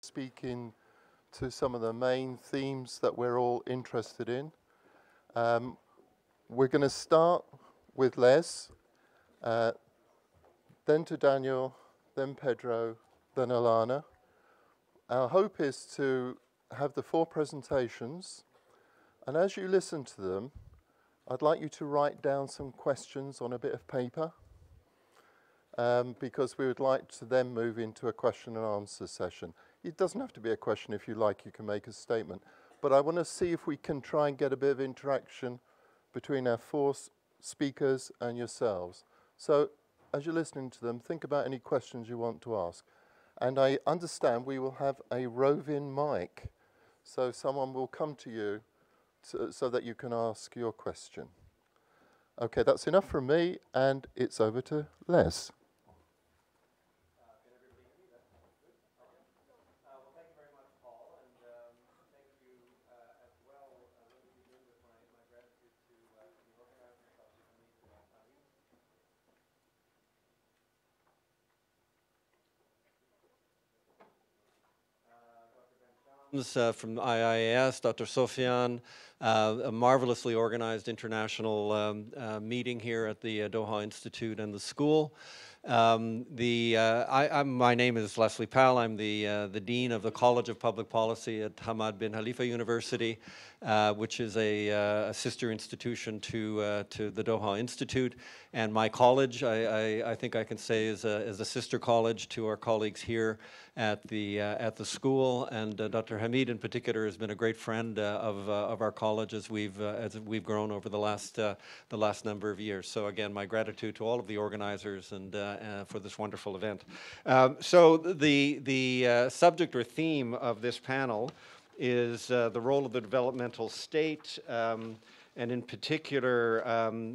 speaking to some of the main themes that we're all interested in. We're going to start with Les, then to Daniel, then Pedro, then Alana. Our hope is to have the 4 presentations, and as you listen to them, I'd like you to write down some questions on a bit of paper, because we would like to then move into a question and answer session. It doesn't have to be a question. If you like, you can make a statement. But I want to see if we can try and get a bit of interaction between our 4 speakers and yourselves. So as you're listening to them, think about any questions you want to ask. And I understand we will have a roving mic, so someone will come to you so that you can ask your question. Okay, that's enough from me, and it's over to Les. From IIAS, Dr. Sofian, a marvelously organized international meeting here at the Doha Institute and the school. My name is Leslie Powell. I'm the Dean of the College of Public Policy at Hamad bin Khalifa University, which is a sister institution to the Doha Institute. And my college, I think I can say, is a sister college to our colleagues here at the school. And Dr. Hamid, in particular, has been a great friend of our college as we've grown over the last number of years. So again, my gratitude to all of the organizers and for this wonderful event. So the subject or theme of this panel is the role of the developmental state, and in particular,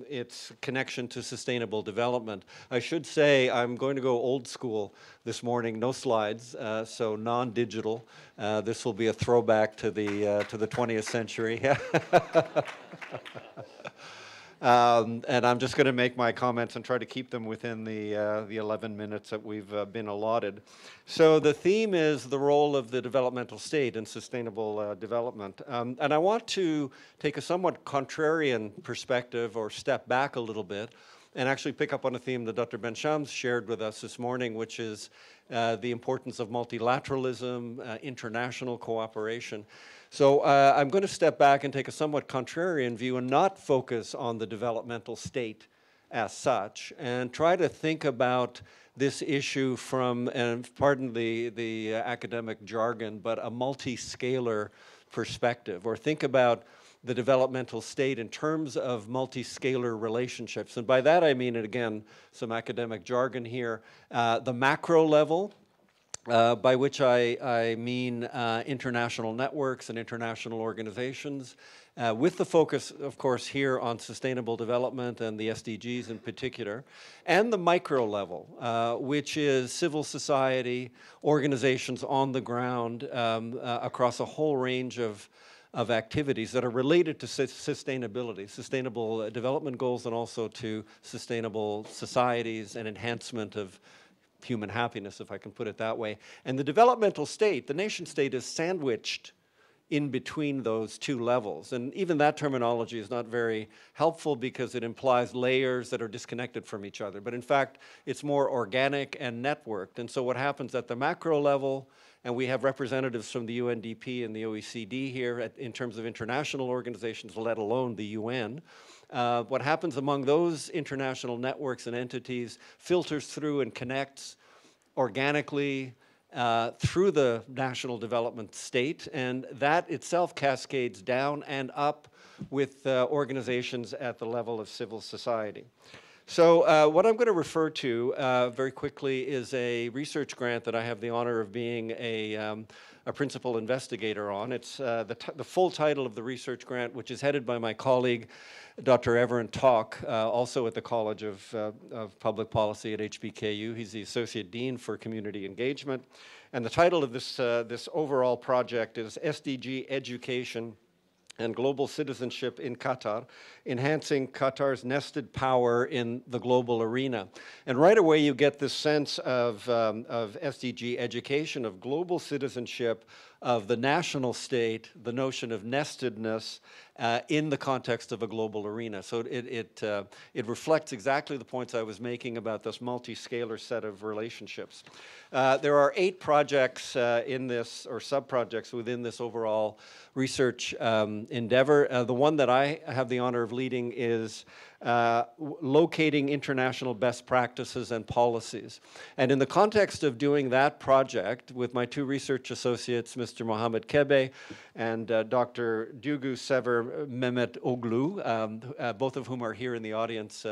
its connection to sustainable development. I should say I'm going to go old school this morning, no slides, so non-digital. This will be a throwback to the 20th century. And I'm just going to make my comments and try to keep them within the 11 minutes that we've been allotted. So the theme is the role of the developmental state in sustainable development. And I want to take a somewhat contrarian perspective or step back a little bit and actually pick up on a theme that Dr. Ben-Shams shared with us this morning, which is the importance of multilateralism, international cooperation. So I'm going to step back and take a somewhat contrarian view and not focus on the developmental state as such, and try to think about this issue from, and pardon the academic jargon, but a multi-scalar perspective, or think about the developmental state in terms of multi-scalar relationships. And by that I mean, and again, some academic jargon here, the macro level, by which I mean international networks and international organizations, with the focus, of course, here on sustainable development and the SDGs in particular, and the micro level, which is civil society, organizations on the ground across a whole range of activities that are related to sustainability, sustainable development goals, and also to sustainable societies and enhancement of human happiness, if I can put it that way. And the developmental state, the nation state, is sandwiched in between those 2 levels. And even that terminology is not very helpful because it implies layers that are disconnected from each other. But in fact, it's more organic and networked. And so what happens at the macro level, and we have representatives from the UNDP and the OECD here in terms of international organizations, let alone the UN. What happens among those international networks and entities filters through and connects organically through the national development state, and that itself cascades down and up with organizations at the level of civil society. So what I'm going to refer to very quickly is a research grant that I have the honor of being a principal investigator on. It's the full title of the research grant, which is headed by my colleague, Dr. Everin Talk, also at the College of Public Policy at HBKU. He's the Associate Dean for Community Engagement. And the title of this overall project is SDG Education and global citizenship in Qatar, enhancing Qatar's nested power in the global arena. And right away you get this sense of SDG education, of global citizenship, of the national state, the notion of nestedness in the context of a global arena. So it reflects exactly the points I was making about this multi-scalar set of relationships. There are 8 projects in this, or sub-projects within this overall research endeavor. The one that I have the honor of leading is locating international best practices and policies. And in the context of doing that project with my 2 research associates, Mr. Mohamed Kebe and Dr. Duygu Sever Mehmet Oglu, both of whom are here in the audience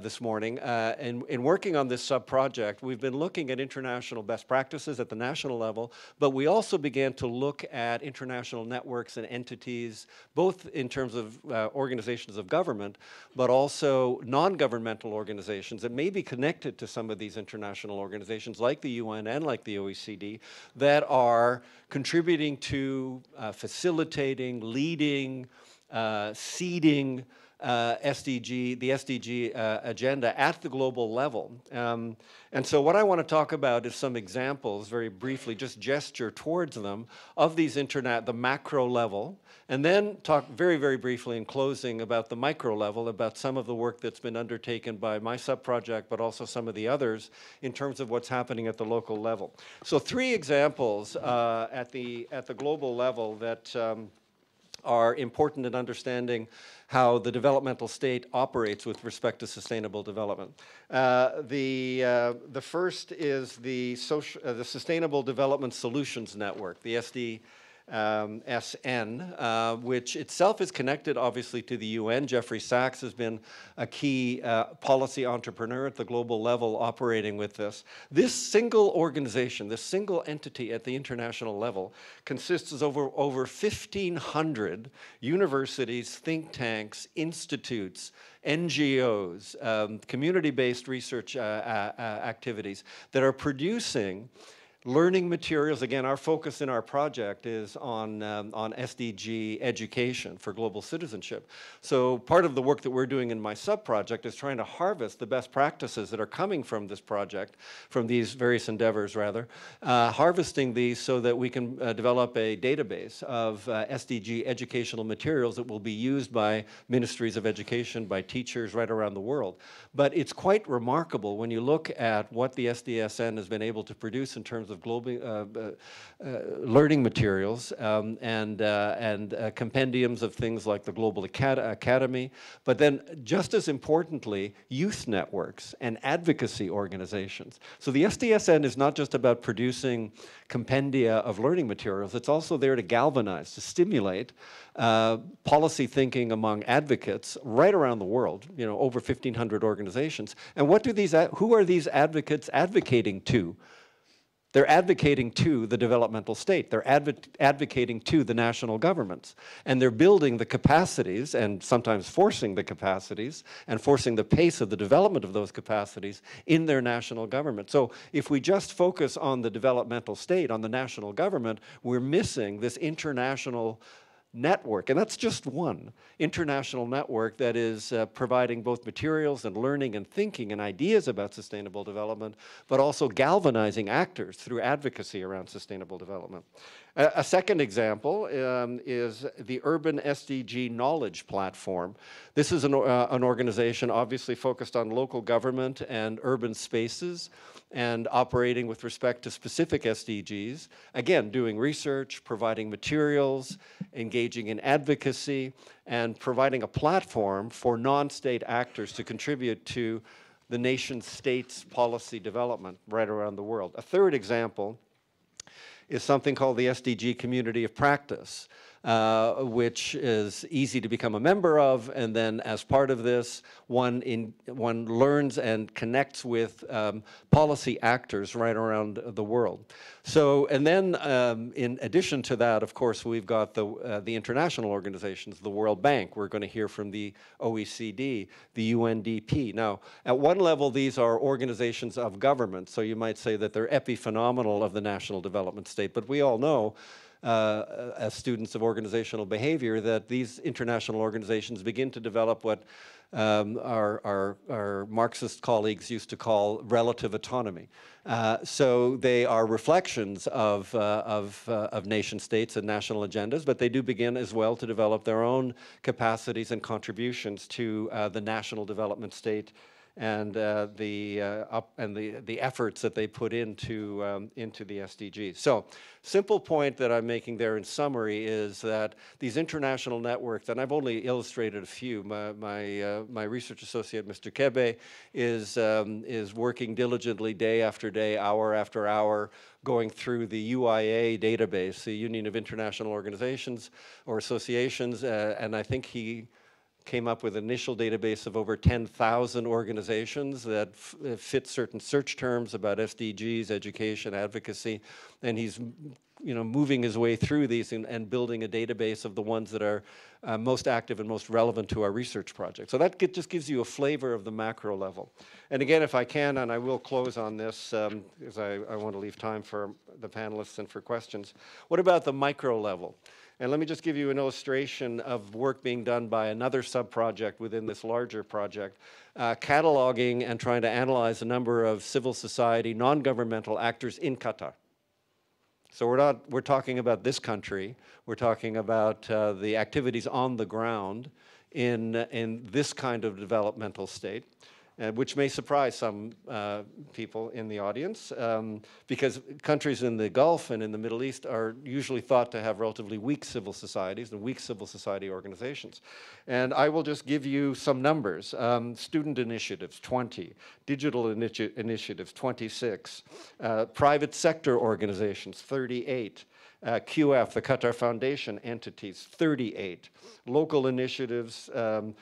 this morning. In working on this sub-project, we've been looking at international best practices at the national level, but we also began to look at international networks and entities, both in terms of organizations of government, but also non-governmental organizations that may be connected to some of these international organizations like the UN and like the OECD that are contributing to facilitating, leading, seeding the SDG agenda at the global level. And so what I want to talk about is some examples, very briefly, just gesture towards them, of these the macro level, and then talk very, very briefly in closing about the micro level, about some of the work that's been undertaken by my sub-project, but also some of the others in terms of what's happening at the local level. So 3 examples at the global level that are important in understanding how the developmental state operates with respect to sustainable development. The first is the Sustainable Development Solutions Network, the SDSN, which itself is connected obviously to the UN. Jeffrey Sachs has been a key policy entrepreneur at the global level operating with this. This single organization, this single entity at the international level consists of over 1,500 universities, think tanks, institutes, NGOs, community-based research activities that are producing learning materials. Again, our focus in our project is on SDG education for global citizenship. So part of the work that we're doing in my sub-project is trying to harvest the best practices that are coming from this project, from these various endeavors rather, harvesting these so that we can develop a database of SDG educational materials that will be used by ministries of education, by teachers right around the world. But it's quite remarkable when you look at what the SDSN has been able to produce in terms of global learning materials and compendiums of things like the Global Academy, but then just as importantly, youth networks and advocacy organizations. So the SDSN is not just about producing compendia of learning materials, it's also there to galvanize, to stimulate policy thinking among advocates right around the world, you know, over 1,500 organizations. And what do who are these advocates advocating to? They're advocating to the developmental state. They're advocating to the national governments. And they're building the capacities and sometimes forcing the capacities and forcing the pace of the development of those capacities in their national government. So if we just focus on the developmental state, on the national government, we're missing this international network, and that's just one international network that is providing both materials and learning and thinking and ideas about sustainable development, but also galvanizing actors through advocacy around sustainable development. A second example is the Urban SDG Knowledge Platform. This is an organization obviously focused on local government and urban spaces and operating with respect to specific SDGs. Again, doing research, providing materials, engaging in advocacy, and providing a platform for non-state actors to contribute to the nation-state's policy development right around the world. A third example is something called the SDG Community of Practice, which is easy to become a member of, and then as part of this, one learns and connects with policy actors right around the world. So, and then in addition to that, of course, we've got the international organizations, the World Bank. We're going to hear from the OECD, the UNDP. Now, at one level, these are organizations of government, so you might say that they're epiphenomenal of the national development state, but we all know as students of organizational behavior, that these international organizations begin to develop what our Marxist colleagues used to call relative autonomy. So they are reflections of nation states and national agendas, but they do begin as well to develop their own capacities and contributions to the national development state and the efforts that they put into the SDGs. So, simple point that I'm making there in summary is that these international networks, and I've only illustrated a few. My research associate, Mr. Kebe, is working diligently day after day, hour after hour, going through the UIA database, the Union of International Organizations or Associations, and I think he came up with an initial database of over 10,000 organizations that fit certain search terms about SDGs, education, advocacy, and he's moving his way through these and building a database of the ones that are most active and most relevant to our research project. So that just gives you a flavor of the macro level. And again, if I can, and I will close on this, because I want to leave time for the panelists and for questions. What about the micro level? And let me just give you an illustration of work being done by another sub-project within this larger project, cataloging and trying to analyze a number of civil society, non-governmental actors in Qatar. So we're talking about this country, we're talking about the activities on the ground in this kind of developmental state. Which may surprise some people in the audience, because countries in the Gulf and in the Middle East are usually thought to have relatively weak civil societies and weak civil society organizations. And I will just give you some numbers. Student initiatives, 20. Digital initiatives, 26. Private sector organizations, 38. QF, the Qatar Foundation entities, 38. Local initiatives,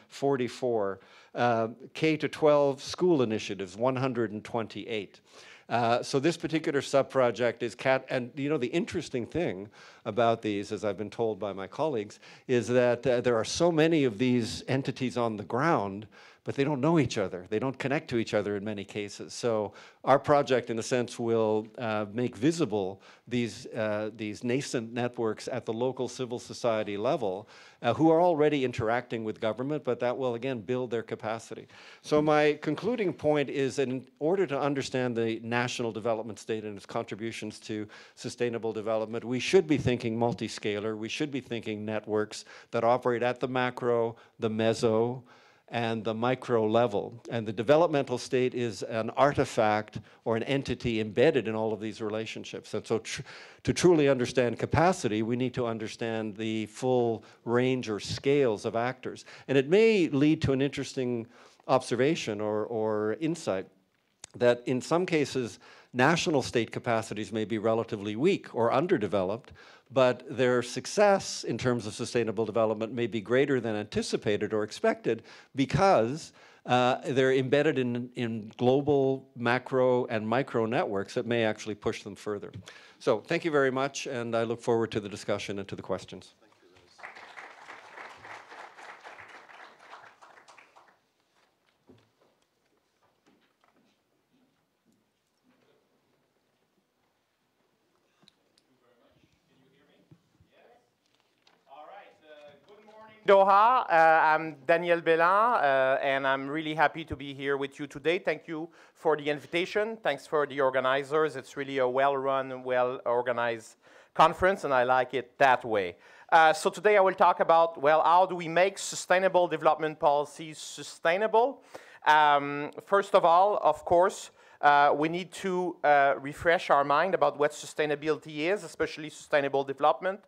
44. K-12 school initiatives, 128. So this particular sub-project is and the interesting thing about these, as I've been told by my colleagues, is that there are so many of these entities on the ground, but they don't know each other. They don't connect to each other in many cases. So our project, in a sense, will make visible these nascent networks at the local civil society level who are already interacting with government, but that will, again, build their capacity. So my concluding point is that in order to understand the national development state and its contributions to sustainable development, we should be thinking multi-scalar. We should be thinking networks that operate at the macro, the meso, and the micro level. And the developmental state is an artifact or an entity embedded in all of these relationships. And so to truly understand capacity, we need to understand the full range or scales of actors. And it may lead to an interesting observation or insight that in some cases, national state capacities may be relatively weak or underdeveloped, but their success in terms of sustainable development may be greater than anticipated or expected because they're embedded in global macro and micro networks that may actually push them further. So thank you very much, and I look forward to the discussion and to the questions. Doha. I'm Daniel Belin, and I'm really happy to be here with you today. Thank you for the invitation. Thanks for the organizers. It's really a well-run, well-organized conference, and I like it that way. So today I will talk about, well, how do we make sustainable development policies sustainable? First of all, of course, we need to refresh our mind about what sustainability is, especially sustainable development.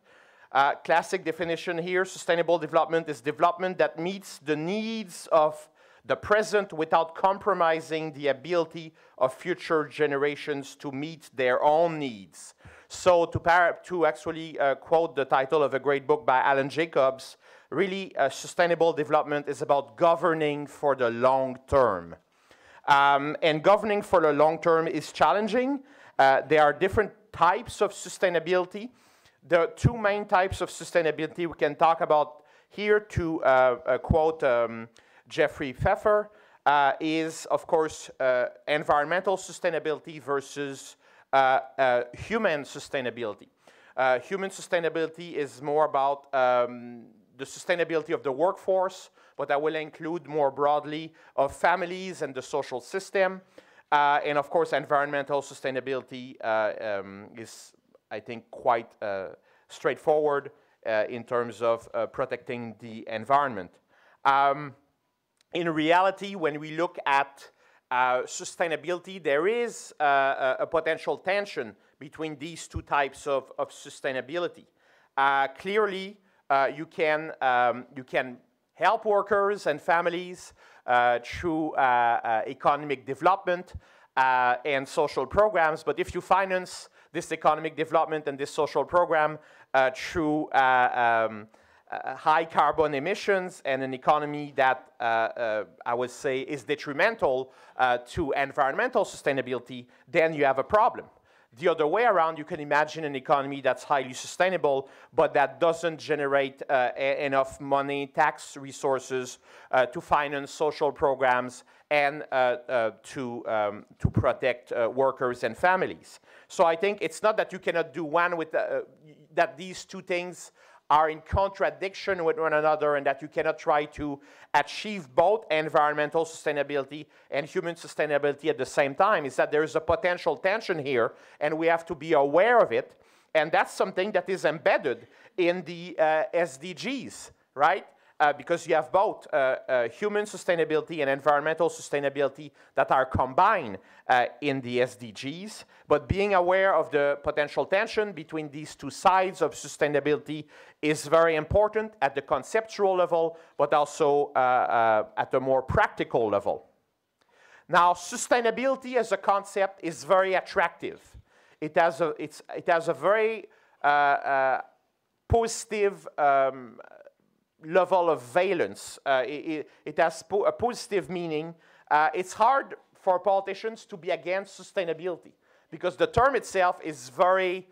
Classic definition here, sustainable development is development that meets the needs of the present without compromising the ability of future generations to meet their own needs. So to actually quote the title of a great book by Alan Jacobs, really sustainable development is about governing for the long term. And governing for the long term is challenging. There are different types of sustainability. The two main types of sustainability we can talk about here, to quote Jeffrey Pfeffer, is, of course, environmental sustainability versus human sustainability. Human sustainability is more about the sustainability of the workforce, but that will include more broadly of families and the social system. And of course, environmental sustainability is, I think, quite straightforward in terms of protecting the environment. In reality, when we look at sustainability, there is a potential tension between these two types of sustainability. Clearly, you can help workers and families through economic development and social programs, but if you finance this economic development and this social program through high carbon emissions and an economy that I would say is detrimental to environmental sustainability, then you have a problem. The other way around, you can imagine an economy that's highly sustainable, but that doesn't generate enough money, tax resources to finance social programs and to protect workers and families. So I think it's not that you cannot do one with that these two things are in contradiction with one another and that you cannot try to achieve both environmental sustainability and human sustainability at the same time. Is that there is a potential tension here and we have to be aware of it, and that's something that is embedded in the SDGs, right? Because you have both human sustainability and environmental sustainability that are combined in the SDGs. But being aware of the potential tension between these two sides of sustainability is very important at the conceptual level, but also at a more practical level. Now, sustainability as a concept is very attractive. It has a very positive level of valence. It has a positive meaning. It's hard for politicians to be against sustainability because the term itself is very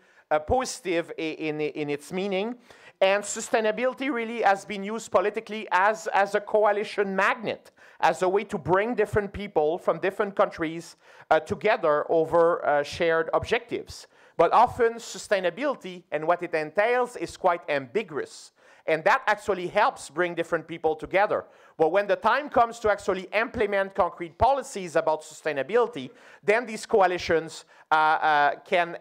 positive in its meaning. And sustainability really has been used politically as a coalition magnet, as a way to bring different people from different countries together over shared objectives. But often sustainability and what it entails is quite ambiguous. And that actually helps bring different people together. But when the time comes to actually implement concrete policies about sustainability, then these coalitions can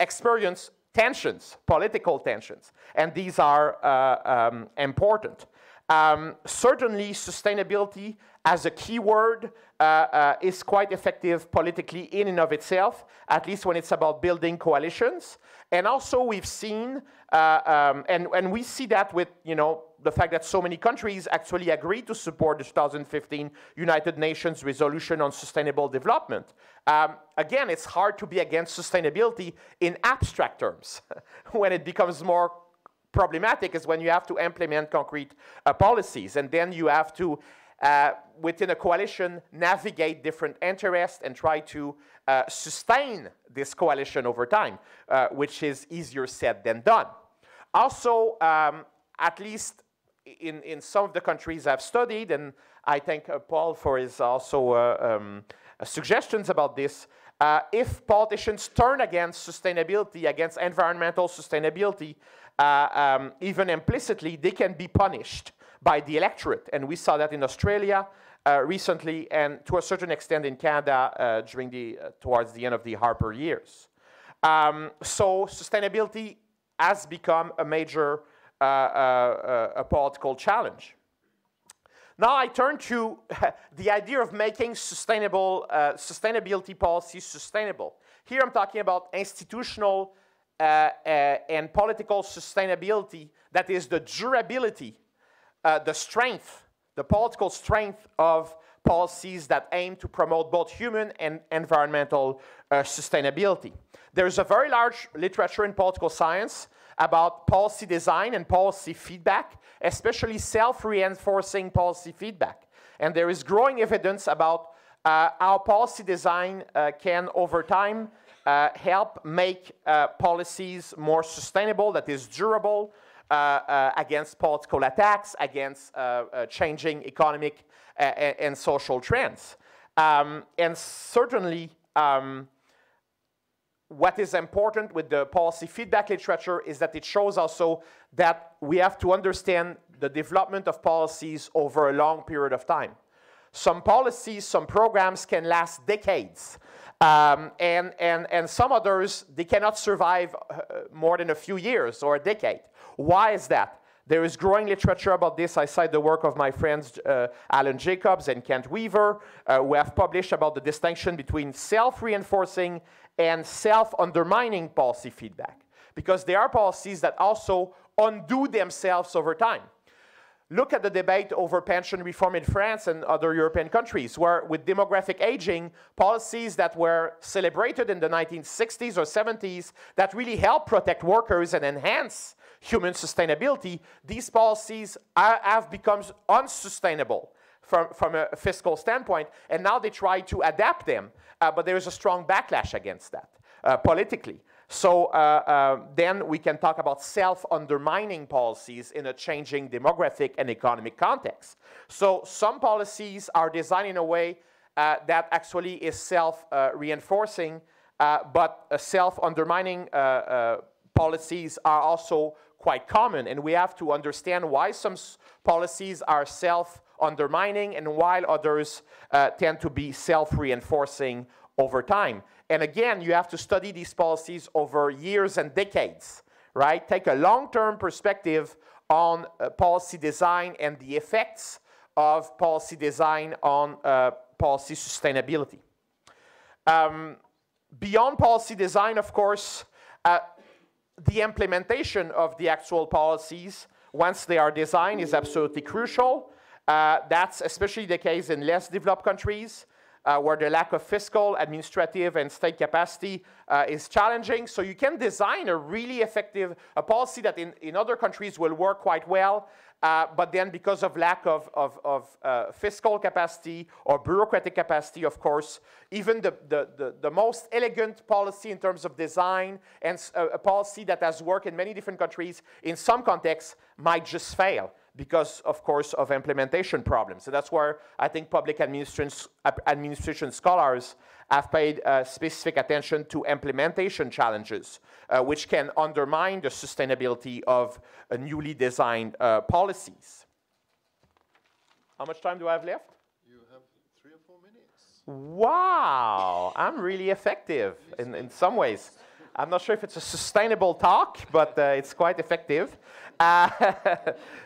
experience tensions, political tensions. And these are important. Certainly, sustainability as a keyword is quite effective politically in and of itself, at least when it's about building coalitions. And also we've seen, and we see that with, you know, the fact that so many countries actually agreed to support the 2015 United Nations resolution on sustainable development. Again, it's hard to be against sustainability in abstract terms. When it becomes more problematic is when you have to implement concrete policies, and then you have to, within a coalition, navigate different interests and try to sustain this coalition over time, which is easier said than done. Also, at least in some of the countries I've studied, and I thank Paul for his also suggestions about this, if politicians turn against sustainability, against environmental sustainability, even implicitly, they can be punished by the electorate. And we saw that in Australia recently, and to a certain extent in Canada towards the end of the Harper years. So sustainability has become a major a political challenge. Now I turn to the idea of making sustainability policies sustainable. Here I'm talking about institutional and political sustainability, that is the durability, the strength, the political strength of policies that aim to promote both human and environmental sustainability. There's a very large literature in political science about policy design and policy feedback, especially self-reinforcing policy feedback. And there is growing evidence about how policy design can, over time, help make policies more sustainable, that is durable, against political attacks, against changing economic and social trends. And certainly, what is important with the policy feedback literature is that it shows also that we have to understand the development of policies over a long period of time. Some policies, some programs can last decades. And some others, they cannot survive more than a few years or a decade. Why is that? There is growing literature about this. I cite the work of my friends Alan Jacobs and Kent Weaver, who have published about the distinction between self-reinforcing and self-undermining policy feedback. Because there are policies that also undo themselves over time. Look at the debate over pension reform in France and other European countries, where with demographic aging, policies that were celebrated in the 1960s or 70s that really helped protect workers and enhance human sustainability, these policies have become unsustainable from a fiscal standpoint, and now they try to adapt them, but there is a strong backlash against that politically. So then we can talk about self-undermining policies in a changing demographic and economic context. So some policies are designed in a way that actually is self-reinforcing, but self-undermining policies are also quite common. And we have to understand why some policies are self-undermining and while others tend to be self-reinforcing over time. And again, you have to study these policies over years and decades, right? Take a long-term perspective on policy design and the effects of policy design on policy sustainability. Beyond policy design, of course, the implementation of the actual policies, once they are designed, is absolutely crucial. That's especially the case in less developed countries, where the lack of fiscal, administrative, and state capacity is challenging. So you can design a really effective policy that in other countries will work quite well, but then because of lack of fiscal capacity or bureaucratic capacity, of course, even the most elegant policy in terms of design and a policy that has worked in many different countries, in some contexts, might just fail because, of course, of implementation problems. So that's where I think public administration scholars have paid specific attention to implementation challenges, which can undermine the sustainability of newly designed policies. How much time do I have left? You have 3 or 4 minutes. Wow, I'm really effective in some ways. I'm not sure if it's a sustainable talk, but it's quite effective.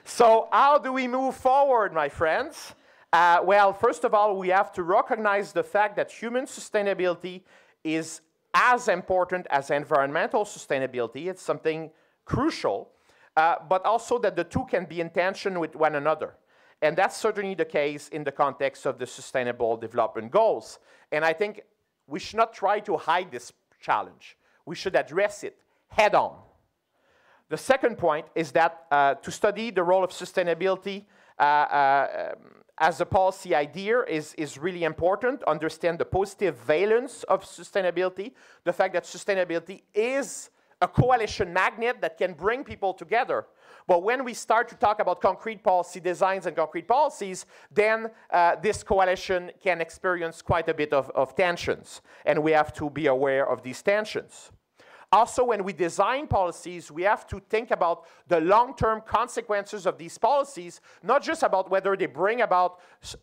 So how do we move forward, my friends? Well, first of all, we have to recognize the fact that human sustainability is as important as environmental sustainability. It's something crucial, but also that the two can be in tension with one another. And that's certainly the case in the context of the Sustainable Development Goals. And I think we should not try to hide this challenge. We should address it head on. The second point is that to study the role of sustainability as a policy idea is really important. Understand the positive valence of sustainability, the fact that sustainability is a coalition magnet that can bring people together. But when we start to talk about concrete policy designs and concrete policies, then this coalition can experience quite a bit of tensions, and we have to be aware of these tensions. Also, when we design policies, we have to think about the long-term consequences of these policies, not just about whether they bring about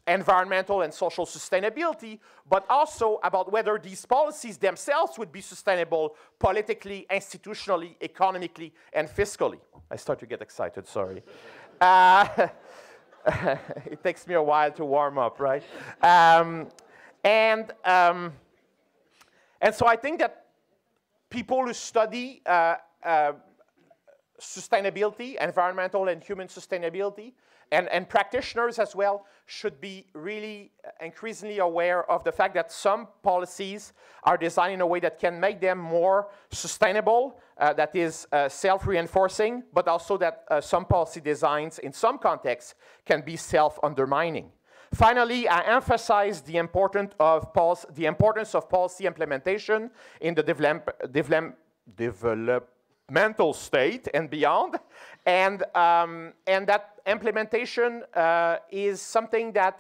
environmental and social sustainability, but also about whether these policies themselves would be sustainable politically, institutionally, economically, and fiscally. I start to get excited, sorry. It takes me a while to warm up, right? And so I think that people who study sustainability, environmental and human sustainability, and practitioners as well, should be really increasingly aware of the fact that some policies are designed in a way that can make them more sustainable, that is self-reinforcing, but also that some policy designs in some contexts can be self-undermining. Finally, I emphasize the importance of policy implementation in the developmental state and beyond, and that implementation is something that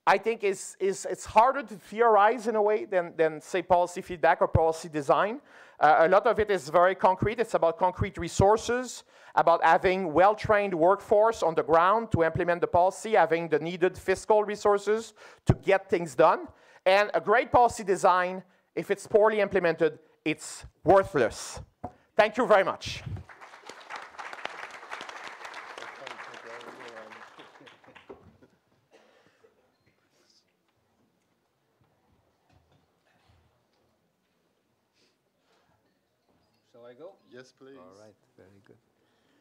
I think it's harder to theorize in a way than say policy feedback or policy design. A lot of it is very concrete. It's about concrete resources, about having well-trained workforce on the ground to implement the policy, having the needed fiscal resources to get things done. And a great policy design, if it's poorly implemented, it's worthless. Thank you very much. Shall I go? Yes, please. All right, very good.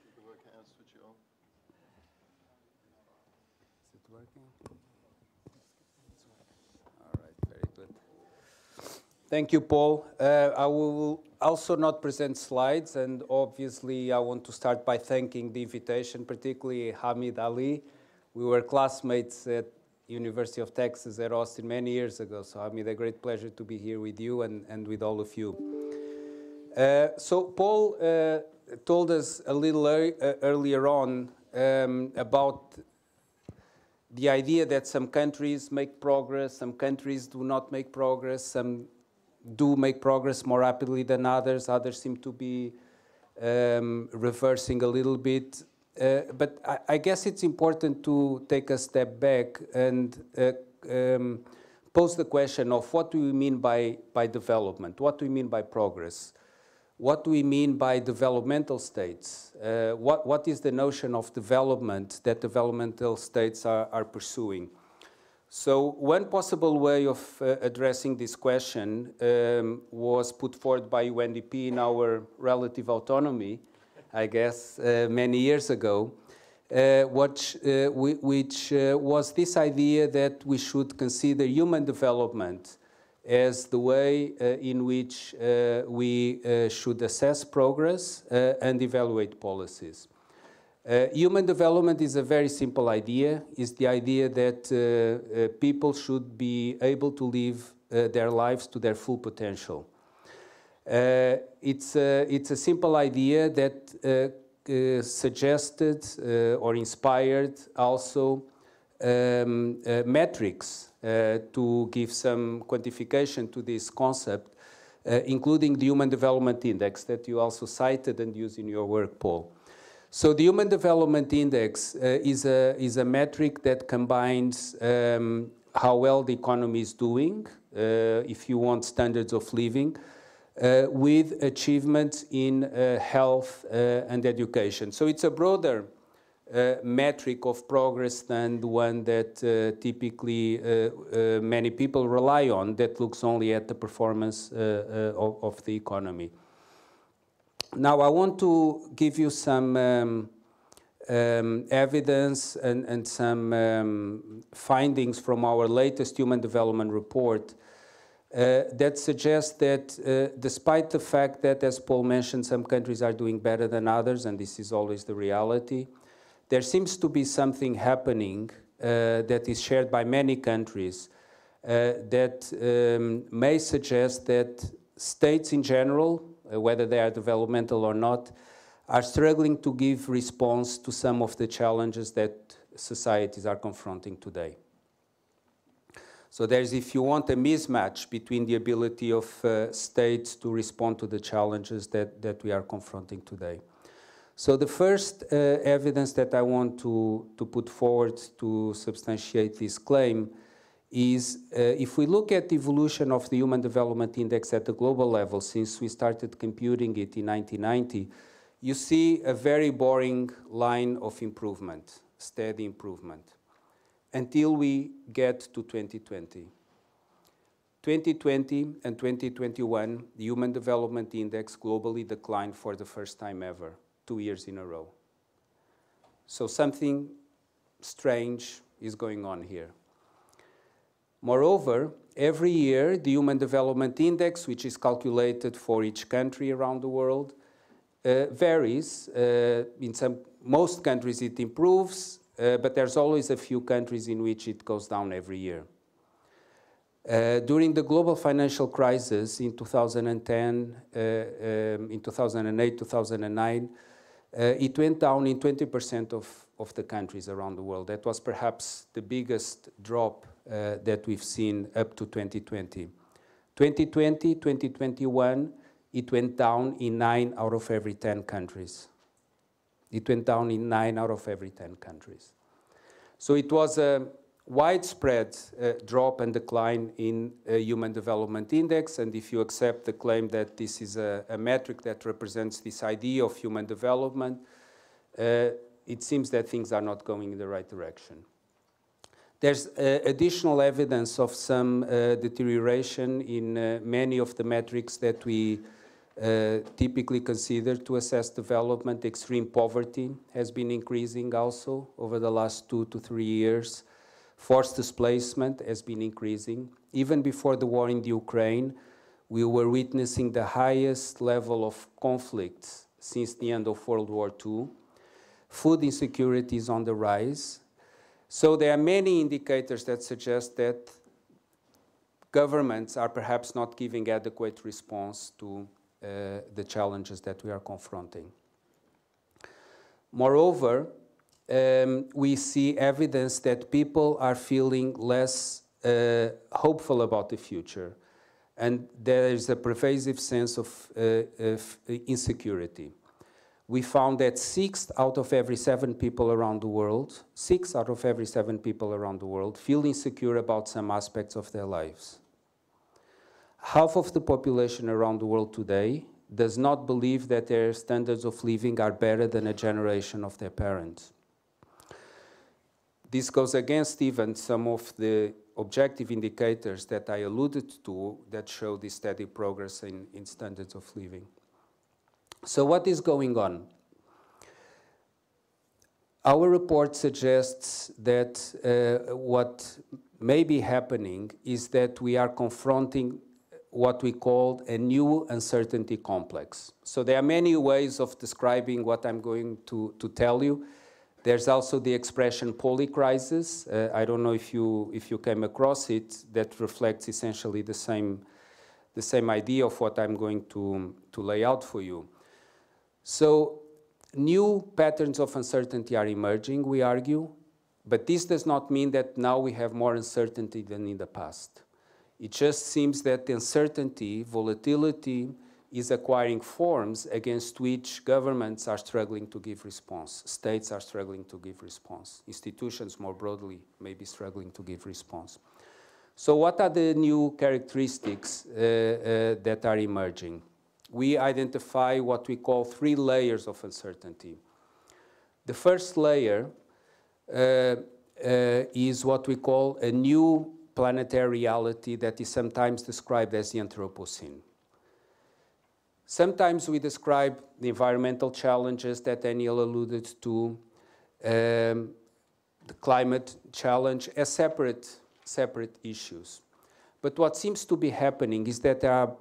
Keep the working out, switch it on. Is it working? All right, very good. Thank you, Paul. I will also not present slides, and obviously I want to start by thanking the invitation, particularly Hamid Ali. We were classmates at University of Texas at Austin many years ago, so Hamid, a great pleasure to be here with you and with all of you. So Paul told us a little earlier on about the idea that some countries make progress, some countries do not make progress, some do make progress more rapidly than others, others seem to be reversing a little bit. But I guess it's important to take a step back and pose the question of what do we mean by development? What do we mean by progress? What do we mean by developmental states? What is the notion of development that developmental states are pursuing? So one possible way of addressing this question was put forward by UNDP in our relative autonomy, I guess, many years ago, which was this idea that we should consider human development as the way in which we should assess progress and evaluate policies. Human development is a very simple idea. It's the idea that people should be able to live their lives to their full potential. It's a simple idea that suggested or inspired also metrics to give some quantification to this concept, including the Human Development Index that you also cited and used in your work, Paul. So the Human Development Index is a metric that combines how well the economy is doing, if you want standards of living, with achievements in health and education. So it's a broader metric of progress than the one that typically many people rely on, that looks only at the performance of the economy. Now, I want to give you some evidence and some findings from our latest Human Development Report that suggests that despite the fact that, as Paul mentioned, some countries are doing better than others, and this is always the reality, there seems to be something happening that is shared by many countries that may suggest that states in general, whether they are developmental or not, are struggling to give response to some of the challenges that societies are confronting today. So there's, if you want, a mismatch between the ability of states to respond to the challenges that we are confronting today. So the first evidence that I want to put forward to substantiate this claim is if we look at the evolution of the Human Development Index at the global level since we started computing it in 1990, you see a very boring line of improvement, steady improvement, until we get to 2020. 2020 and 2021, the Human Development Index globally declined for the first time ever, 2 years in a row. So something strange is going on here. Moreover, every year, the Human Development Index, which is calculated for each country around the world, varies. In most countries it improves, but there's always a few countries in which it goes down every year. During the global financial crisis in 2010, in 2008, 2009, it went down in 20% of the countries around the world. That was perhaps the biggest drop that we've seen up to 2020. 2020, 2021, it went down in 9 out of every 10 countries. It went down in 9 out of every 10 countries. So it was a widespread drop and decline in Human Development Index, and if you accept the claim that this is a metric that represents this idea of human development, it seems that things are not going in the right direction. There's additional evidence of some deterioration in many of the metrics that we typically consider to assess development. Extreme poverty has been increasing also over the last 2 to 3 years. Forced displacement has been increasing. Even before the war in the Ukraine, we were witnessing the highest level of conflicts since the end of World War II. Food insecurity is on the rise. So there are many indicators that suggest that governments are perhaps not giving adequate response to the challenges that we are confronting. Moreover, we see evidence that people are feeling less hopeful about the future, and there is a pervasive sense of insecurity. We found that 6 out of every 7 people around the world, 6 out of every 7 people around the world feel insecure about some aspects of their lives. Half of the population around the world today does not believe that their standards of living are better than a generation of their parents. This goes against even some of the objective indicators that I alluded to that show this steady progress in standards of living. So what is going on? Our report suggests that what may be happening is that we are confronting what we call a new uncertainty complex. So there are many ways of describing what I'm going to tell you. There's also the expression polycrisis. I don't know if you came across it. That reflects essentially the same idea of what I'm going to lay out for you. So new patterns of uncertainty are emerging, we argue, but this does not mean that now we have more uncertainty than in the past. It just seems that the uncertainty, volatility, is acquiring forms against which governments are struggling to give response, states are struggling to give response, institutions more broadly may be struggling to give response. So what are the new characteristics that are emerging? We identify what we call 3 layers of uncertainty. The first layer is what we call a new planetary reality that is sometimes described as the Anthropocene. Sometimes we describe the environmental challenges that Daniel alluded to, the climate challenge as separate issues. But what seems to be happening is that there are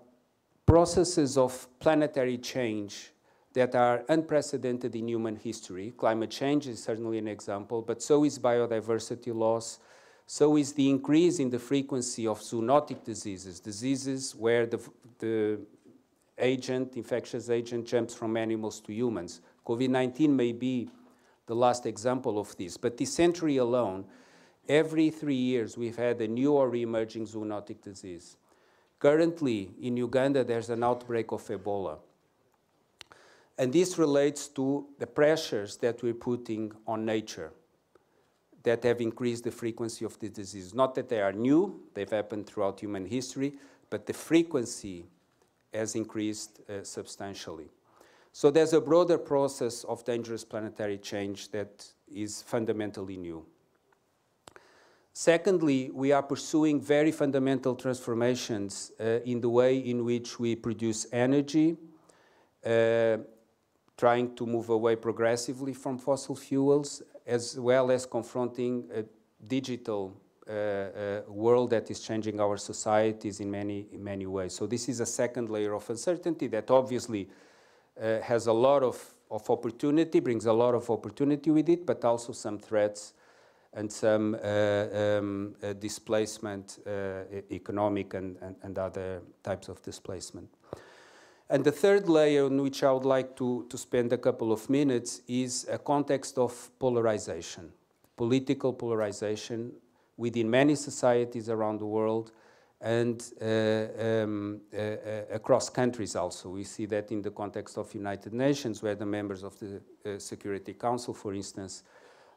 processes of planetary change that are unprecedented in human history. Climate change is certainly an example, but so is biodiversity loss, so is the increase in the frequency of zoonotic diseases, diseases where the infectious agent jumps from animals to humans. COVID-19 may be the last example of this, but this century alone, every 3 years we've had a new or re-emerging zoonotic disease. Currently, in Uganda, there's an outbreak of Ebola. And this relates to the pressures that we're putting on nature that have increased the frequency of the disease. Not that they are new, they've happened throughout human history, but the frequency has increased substantially. So there's a broader process of dangerous planetary change that is fundamentally new. Secondly, we are pursuing very fundamental transformations in the way in which we produce energy, trying to move away progressively from fossil fuels, as well as confronting a digital world that is changing our societies in many ways. So this is a second layer of uncertainty that obviously has a lot of opportunity, brings a lot of opportunity with it, but also some threats and some displacement, economic and other types of displacement. And the third layer on which I would like to spend a couple of minutes is a context of polarization, political polarization within many societies around the world and across countries also. We see that in the context of United Nations, where the members of the Security Council, for instance,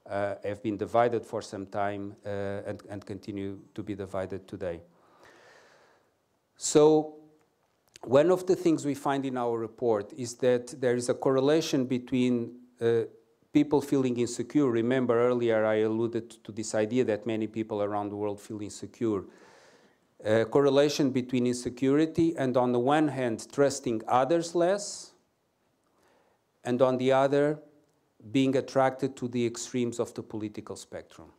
have been divided for some time and continue to be divided today. So one of the things we find in our report is that there is a correlation between people feeling insecure. Remember earlier I alluded to this idea that many people around the world feel insecure. Correlation between insecurity and, on the one hand, trusting others less, and on the other, being attracted to the extremes of the political spectrum,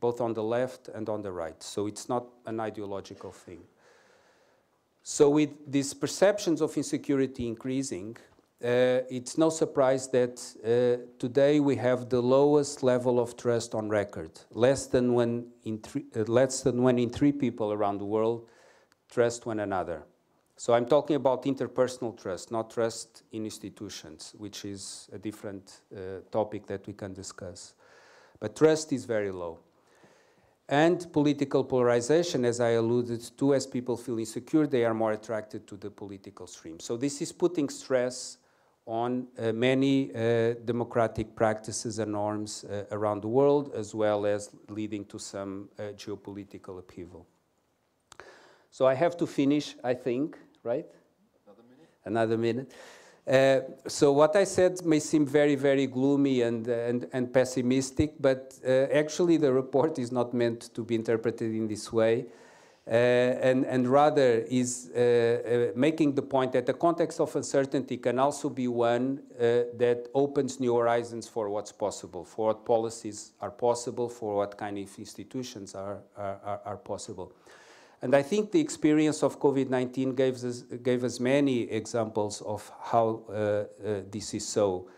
both on the left and on the right. So it's not an ideological thing. So with these perceptions of insecurity increasing, it's no surprise that today we have the lowest level of trust on record. Less than one in three people around the world trust one another. So I'm talking about interpersonal trust, not trust in institutions, which is a different topic that we can discuss. But trust is very low. And political polarization, as I alluded to, as people feel insecure, they are more attracted to the political stream. So this is putting stress on many democratic practices and norms around the world, as well as leading to some geopolitical upheaval. So I have to finish, I think, right? Another minute. So what I said may seem very, very gloomy and pessimistic, but actually the report is not meant to be interpreted in this way. And rather is making the point that the context of uncertainty can also be one that opens new horizons for what's possible, for what policies are possible, for what kind of institutions are possible. And I think the experience of COVID-19 gave us many examples of how this is so.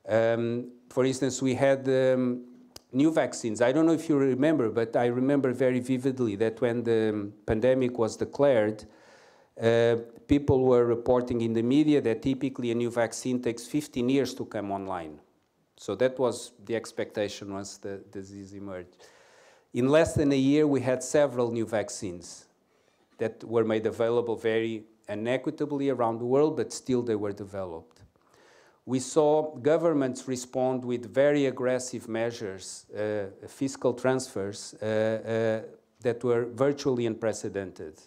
For instance, we had new vaccines. I don't know if you remember, but I remember very vividly that when the pandemic was declared, people were reporting in the media that typically a new vaccine takes 15 years to come online. So that was the expectation once the disease emerged. In less than a year, we had several new vaccines that were made available very inequitably around the world, but still they were developed. We saw governments respond with very aggressive measures, fiscal transfers, that were virtually unprecedented,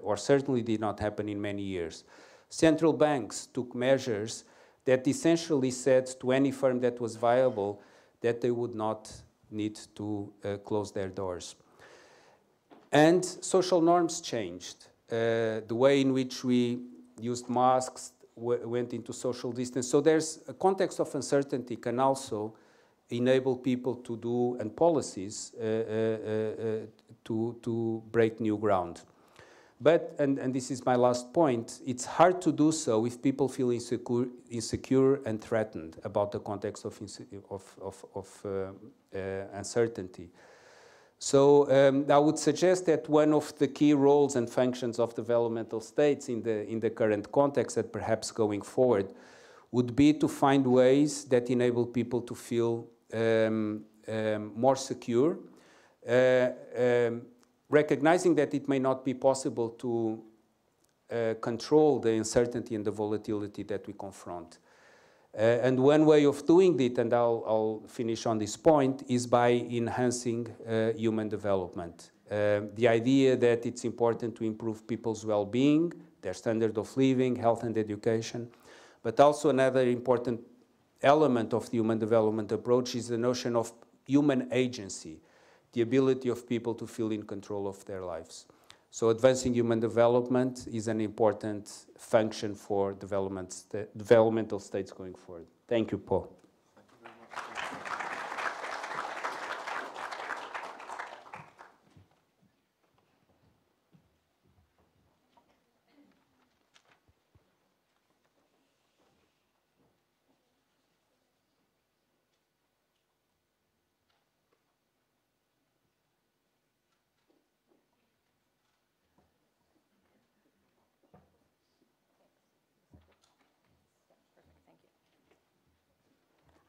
or certainly did not happen in many years. Central banks took measures that essentially said to any firm that was viable that they would not need to close their doors. And social norms changed. The way in which we used masks went into social distance. So there's a context of uncertainty can also enable people to do, and policies, to break new ground. But, and this is my last point, it's hard to do so if people feel insecure and threatened about the context of uncertainty. So I would suggest that one of the key roles and functions of developmental states in the current context, and perhaps going forward, would be to find ways that enable people to feel more secure, recognizing that it may not be possible to control the uncertainty and the volatility that we confront. And one way of doing it, and I'll finish on this point, is by enhancing human development. The idea that it's important to improve people's well-being, their standard of living, health and education, but also another important element of the human development approach is the notion of human agency, the ability of people to feel in control of their lives. So advancing human development is an important function for developmental states going forward. Thank you, Paul.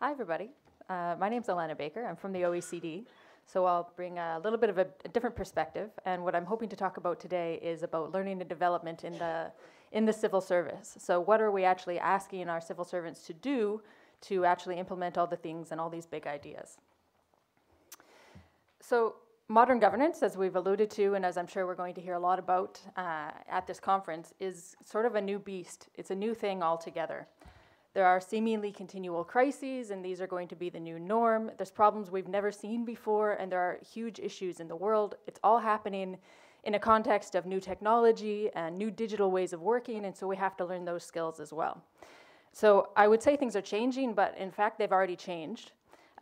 Hi, everybody. My name's Elena Baker. I'm from the OECD. So I'll bring a little bit of a different perspective. And what I'm hoping to talk about today is about learning and development in the civil service. So what are we actually asking our civil servants to do to actually implement all the things and all these big ideas? So modern governance, as we've alluded to, and as I'm sure we're going to hear a lot about at this conference, is sort of a new beast. It's a new thing altogether. There are seemingly continual crises, and these are going to be the new norm. There's problems we've never seen before, and there are huge issues in the world. It's all happening in a context of new technology and new digital ways of working, and so we have to learn those skills as well. So I would say things are changing, but in fact, they've already changed.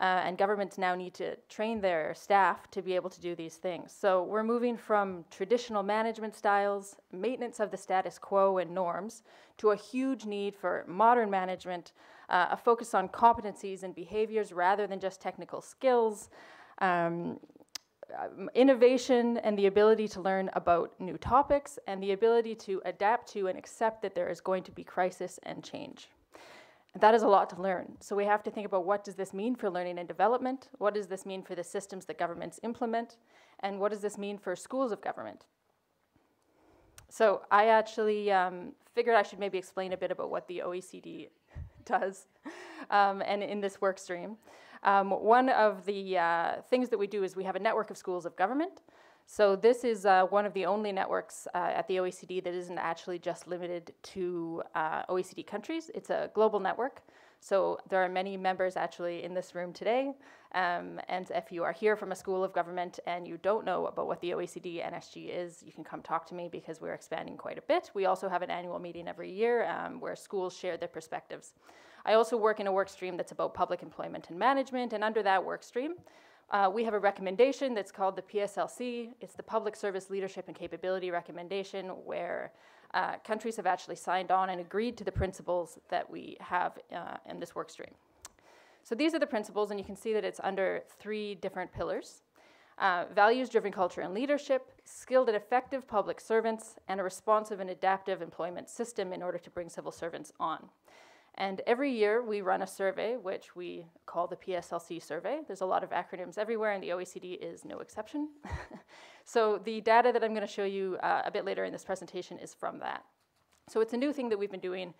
And governments now need to train their staff to be able to do these things. So we're moving from traditional management styles, maintenance of the status quo and norms, to a huge need for modern management, a focus on competencies and behaviors rather than just technical skills, innovation and the ability to learn about new topics, and the ability to adapt to and accept that there is going to be crisis and change. That is a lot to learn. So we have to think about, what does this mean for learning and development? What does this mean for the systems that governments implement? And what does this mean for schools of government? So I actually figured I should maybe explain a bit about what the OECD does and in this work stream. One of the things that we do is we have a network of schools of government. So this is one of the only networks at the OECD that isn't actually just limited to OECD countries. It's a global network. So there are many members actually in this room today. And if you are here from a school of government and you don't know about what the OECD NSG is, you can come talk to me because we're expanding quite a bit. We also have an annual meeting every year where schools share their perspectives. I also work in a work stream that's about public employment and management, and under that work stream, we have a recommendation that's called the PSLC. It's the Public Service Leadership and Capability Recommendation, where countries have actually signed on and agreed to the principles that we have in this work stream. So these are the principles, and you can see that it's under 3 different pillars. Values-driven culture and leadership, skilled and effective public servants, and a responsive and adaptive employment system in order to bring civil servants on. And every year we run a survey, which we call the PSLC survey. There's a lot of acronyms everywhere, and the OECD is no exception. So the data that I'm going to show you a bit later in this presentation is from that. So it's a new thing that we've been doing.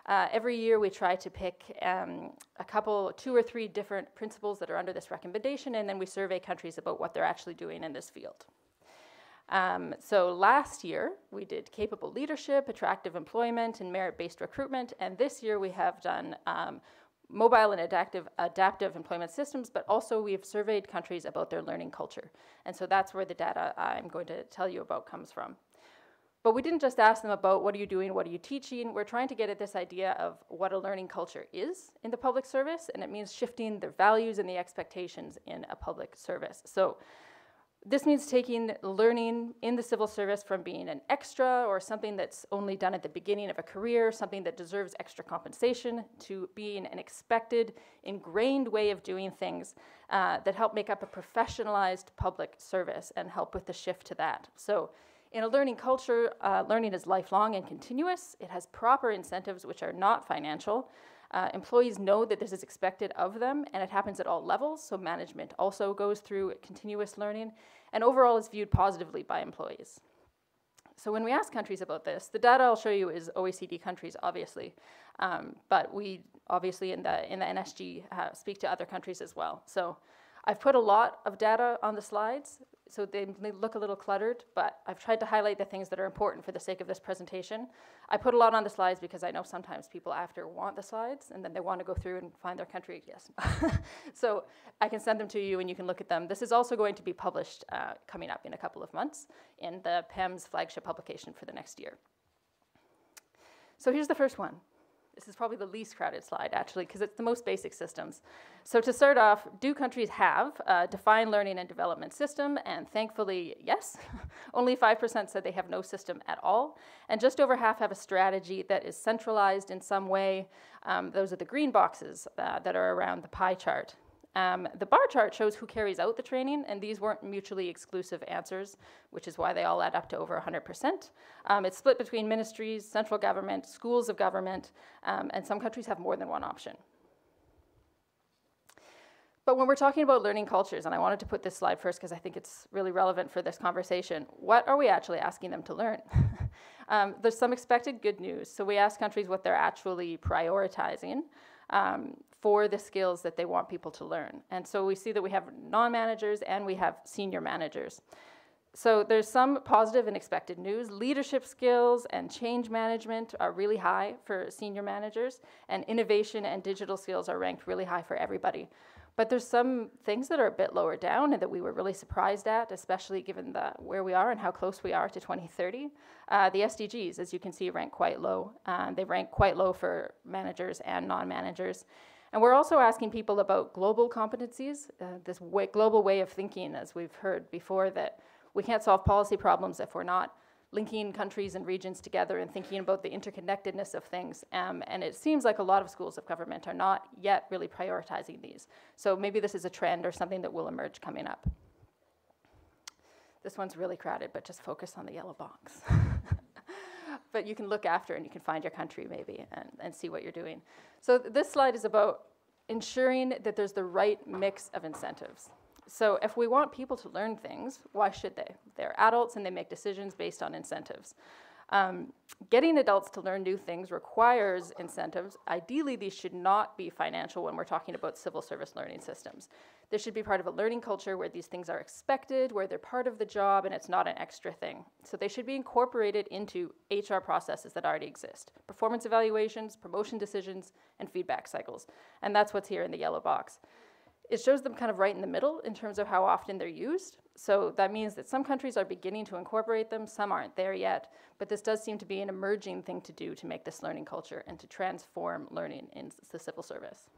Every year we try to pick a couple, 2 or 3 different principles that are under this recommendation, and then we survey countries about what they're actually doing in this field. So last year, we did capable leadership, attractive employment, and merit-based recruitment. And this year, we have done mobile and adaptive employment systems, but also we have surveyed countries about their learning culture. And so that's where the data I'm going to tell you about comes from. But we didn't just ask them about, what are you doing, what are you teaching? We're trying to get at this idea of what a learning culture is in the public service, and it means shifting the values and the expectations in a public service. So this means taking learning in the civil service from being an extra or something that's only done at the beginning of a career, something that deserves extra compensation, to being an expected, ingrained way of doing things that help make up a professionalized public service and help with the shift to that. So in a learning culture, learning is lifelong and continuous. It has proper incentives which are not financial. Employees know that this is expected of them, and it happens at all levels, so management also goes through continuous learning, and overall is viewed positively by employees. So when we ask countries about this, the data I'll show you is OECD countries, obviously, but we obviously in the NSG speak to other countries as well. So I've put a lot of data on the slides, so they look a little cluttered, but I've tried to highlight the things that are important for the sake of this presentation. I put a lot on the slides because I know sometimes people after want the slides, and then they want to go through and find their country, yes. So I can send them to you, and you can look at them. This is also going to be published coming up in a couple of months in the PEMS flagship publication for the next year. So here's the first one. This is probably the least crowded slide, actually, because it's the most basic systems. So to start off, do countries have a defined learning and development system? And thankfully, yes. Only 5% said they have no system at all. And just over half have a strategy that is centralized in some way. Those are the green boxes that are around the pie chart. The bar chart shows who carries out the training, and these weren't mutually exclusive answers, which is why they all add up to over 100%. It's split between ministries, central government, schools of government, and some countries have more than one option. But when we're talking about learning cultures, and I wanted to put this slide first because I think it's really relevant for this conversation, what are we actually asking them to learn? There's some expected good news. So we ask countries what they're actually prioritizing for the skills that they want people to learn. And so we see that we have non-managers and we have senior managers. So there's some positive and expected news. Leadership skills and change management are really high for senior managers, and innovation and digital skills are ranked really high for everybody. But there's some things that are a bit lower down and that we were really surprised at, especially given where we are and how close we are to 2030. The SDGs, as you can see, rank quite low. They rank quite low for managers and non-managers. And we're also asking people about global competencies, this global way of thinking, as we've heard before, that we can't solve policy problems if we're not linking countries and regions together and thinking about the interconnectedness of things. And it seems like a lot of schools of government are not yet really prioritizing these. So maybe this is a trend or something that will emerge coming up. This one's really crowded, but just focus on the yellow box. But you can look after and you can find your country maybe and see what you're doing. So this slide is about ensuring that there's the right mix of incentives. So if we want people to learn things, why should they? They're adults and they make decisions based on incentives. Getting adults to learn new things requires incentives. Ideally, these should not be financial when we're talking about civil service learning systems. This should be part of a learning culture where these things are expected, where they're part of the job, and it's not an extra thing. So they should be incorporated into HR processes that already exist. Performance evaluations, promotion decisions, and feedback cycles. And that's what's here in the yellow box. It shows them kind of right in the middle in terms of how often they're used. So that means that some countries are beginning to incorporate them, some aren't there yet, but this does seem to be an emerging thing to do to make this learning culture and to transform learning in the civil service.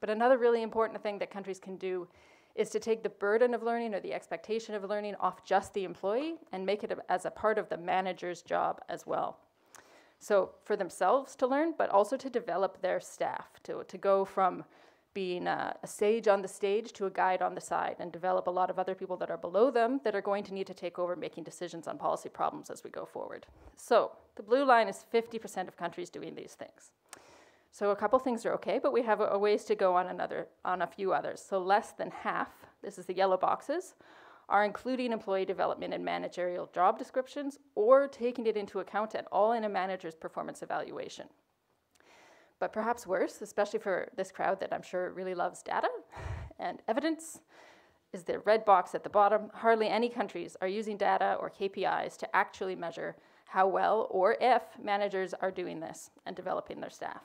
But another really important thing that countries can do is to take the burden of learning or the expectation of learning off just the employee and make it as a part of the manager's job as well. So for themselves to learn, but also to develop their staff, to go from being a sage on the stage to a guide on the side and develop a lot of other people that are below them that are going to need to take over making decisions on policy problems as we go forward. So the blue line is 50% of countries doing these things. So a couple things are okay, but we have a ways to go on a few others. So less than half, this is the yellow boxes, are including employee development in managerial job descriptions or taking it into account at all in a manager's performance evaluation. But perhaps worse, especially for this crowd that I'm sure really loves data and evidence, is the red box at the bottom. Hardly any countries are using data or KPIs to actually measure how well or if managers are doing this and developing their staff.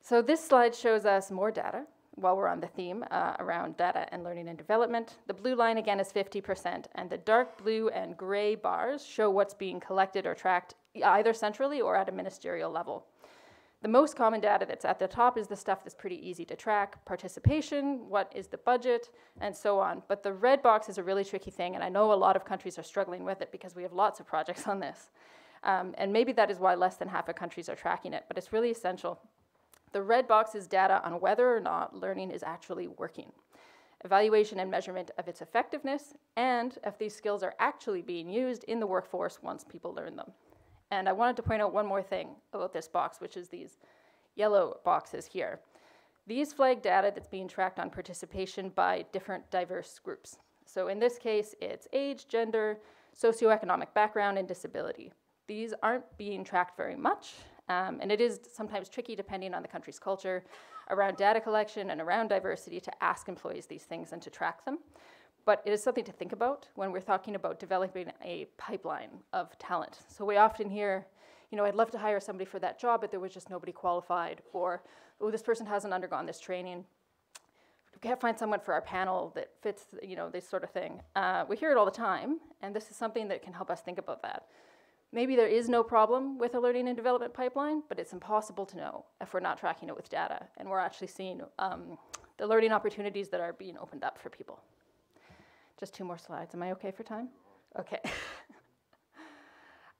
So this slide shows us more data while we're on the theme around data and learning and development. The blue line again is 50%, and the dark blue and gray bars show what's being collected or tracked either centrally or at a ministerial level. The most common data that's at the top is the stuff that's pretty easy to track: participation, what is the budget, and so on. But the red box is a really tricky thing, and I know a lot of countries are struggling with it because we have lots of projects on this. And maybe that is why less than half of countries are tracking it, but it's really essential. The red box is data on whether or not learning is actually working, evaluation and measurement of its effectiveness, and if these skills are actually being used in the workforce once people learn them. And I wanted to point out one more thing about this box, which is these yellow boxes here. These flag data that's being tracked on participation by different diverse groups. So in this case, it's age, gender, socioeconomic background, and disability. These aren't being tracked very much, and it is sometimes tricky, depending on the country's culture, around data collection and around diversity, to ask employees these things and to track them. But it is something to think about when we're talking about developing a pipeline of talent. So we often hear, you know, I'd love to hire somebody for that job, but there was just nobody qualified, or, oh, this person hasn't undergone this training. We can't find someone for our panel that fits, you know, this sort of thing. We hear it all the time, and this is something that can help us think about that. Maybe there is no problem with a learning and development pipeline, but it's impossible to know if we're not tracking it with data, and we're actually seeing the learning opportunities that are being opened up for people. Just 2 more slides. Am I okay for time? Okay.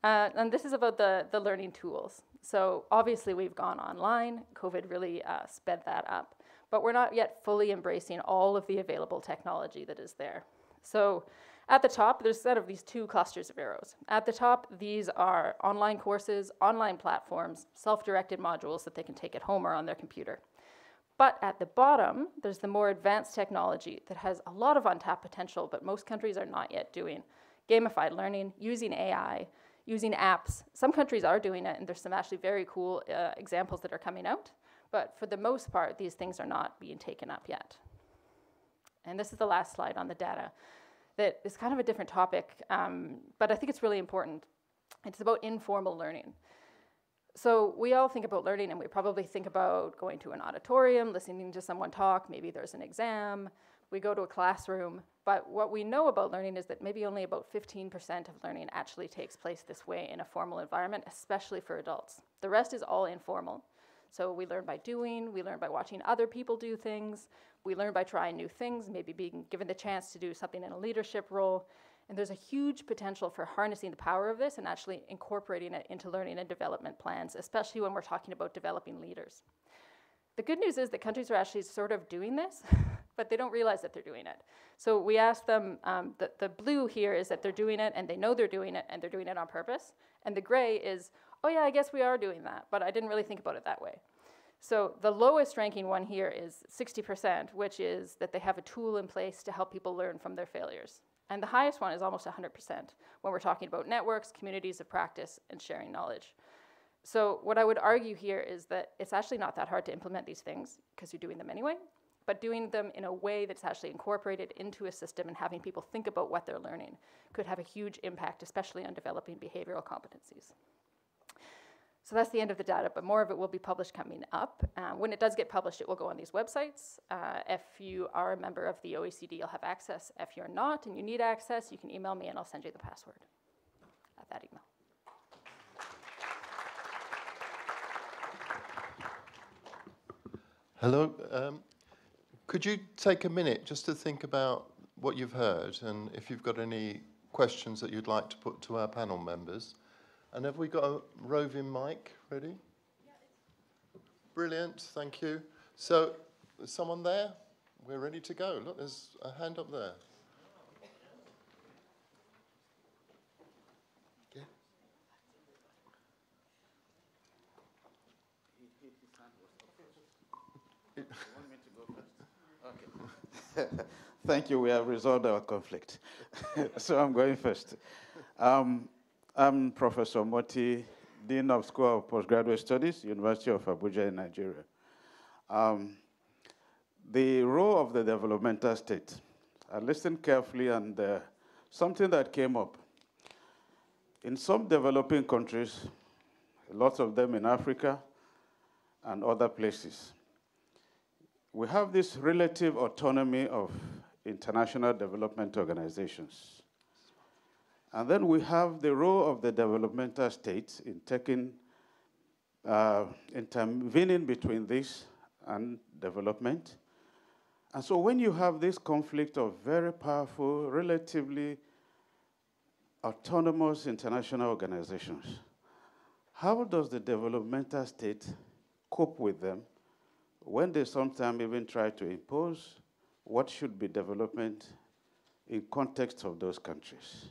And this is about the learning tools. So obviously we've gone online. COVID really sped that up. But we're not yet fully embracing all of the available technology that is there. So At the top, there's a set of these two clusters of arrows. At the top, these are online courses, online platforms, self-directed modules that they can take at home or on their computer. But at the bottom, there's the more advanced technology that has a lot of untapped potential, but most countries are not yet doing. Gamified learning, using AI, using apps. Some countries are doing it, and there's some actually very cool examples that are coming out. But for the most part, these things are not being taken up yet. And this is the last slide on the data. That is kind of a different topic, but I think it's really important. It's about informal learning. So we all think about learning, and we probably think about going to an auditorium, listening to someone talk, maybe there's an exam, we go to a classroom, but what we know about learning is that maybe only about 15% of learning actually takes place this way in a formal environment, especially for adults. The rest is all informal. So we learn by doing, we learn by watching other people do things, we learn by trying new things, maybe being given the chance to do something in a leadership role. And there's a huge potential for harnessing the power of this and actually incorporating it into learning and development plans, especially when we're talking about developing leaders. The good news is that countries are actually sort of doing this, but they don't realize that they're doing it. So we asked them, the blue here is that they're doing it and they know they're doing it and they're doing it on purpose. And the gray is, oh yeah, I guess we are doing that, but I didn't really think about it that way. So the lowest ranking one here is 60%, which is that they have a tool in place to help people learn from their failures. And the highest one is almost 100% when we're talking about networks, communities of practice, and sharing knowledge. So what I would argue here is that it's actually not that hard to implement these things because you're doing them anyway, but doing them in a way that's actually incorporated into a system and having people think about what they're learning could have a huge impact, especially on developing behavioral competencies. So that's the end of the data, but more of it will be published coming up. When it does get published, it will go on these websites. If you are a member of the OECD, you'll have access. If you're not and you need access, you can email me and I'll send you the password at that email. Hello. Could you take a minute just to think about what you've heard and if you've got any questions that you'd like to put to our panel members? And have we got a roving mic ready? Yeah. Brilliant, thank you. So, there's someone there? We're ready to go. Look, there's a hand up there. Okay. You want me to go first? Okay. Thank you, we have resolved our conflict. So I'm going first. I'm Professor Moti, Dean of School of Postgraduate Studies, University of Abuja in Nigeria. The role of the developmental state. I listened carefully and something that came up. In some developing countries, lots of them in Africa and other places, we have this relative autonomy of international development organizations. And then we have the role of the developmental states in taking, intervening between this and development. And so when you have this conflict of very powerful, relatively autonomous international organizations, how does the developmental state cope with them when they sometimes even try to impose what should be development in context of those countries?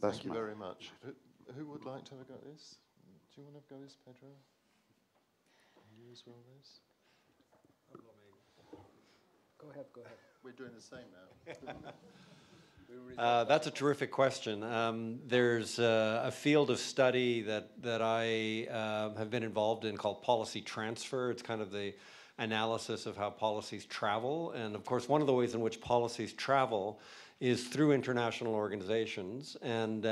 Thank you very much. Who would like to have a go at this? Do you want to have a go at this, Pedro? You as well, Liz? Go ahead, go ahead. We're doing the same now. That's a terrific question. There's a field of study that I have been involved in called policy transfer. It's kind of the analysis of how policies travel. And of course, one of the ways in which policies travel is through international organizations. And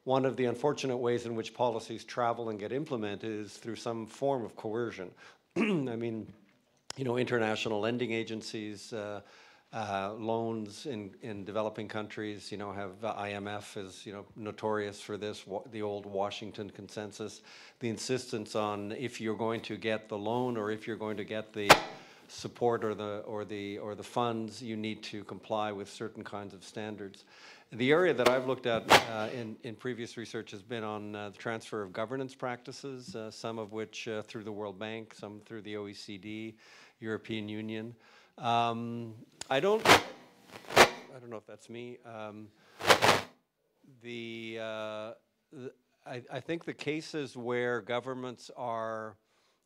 one of the unfortunate ways in which policies travel and get implemented is through some form of coercion. I mean, you know, international lending agencies, loans in developing countries, you know, have IMF is, you know, notorious for this, the old Washington consensus, the insistence on if you're going to get the loan or if you're going to get the support or the funds, you need to comply with certain kinds of standards. The area that I've looked at in previous research has been on the transfer of governance practices, some of which through the World Bank, some through the OECD, European Union. I don't I don't know if that's me. I think the cases where governments are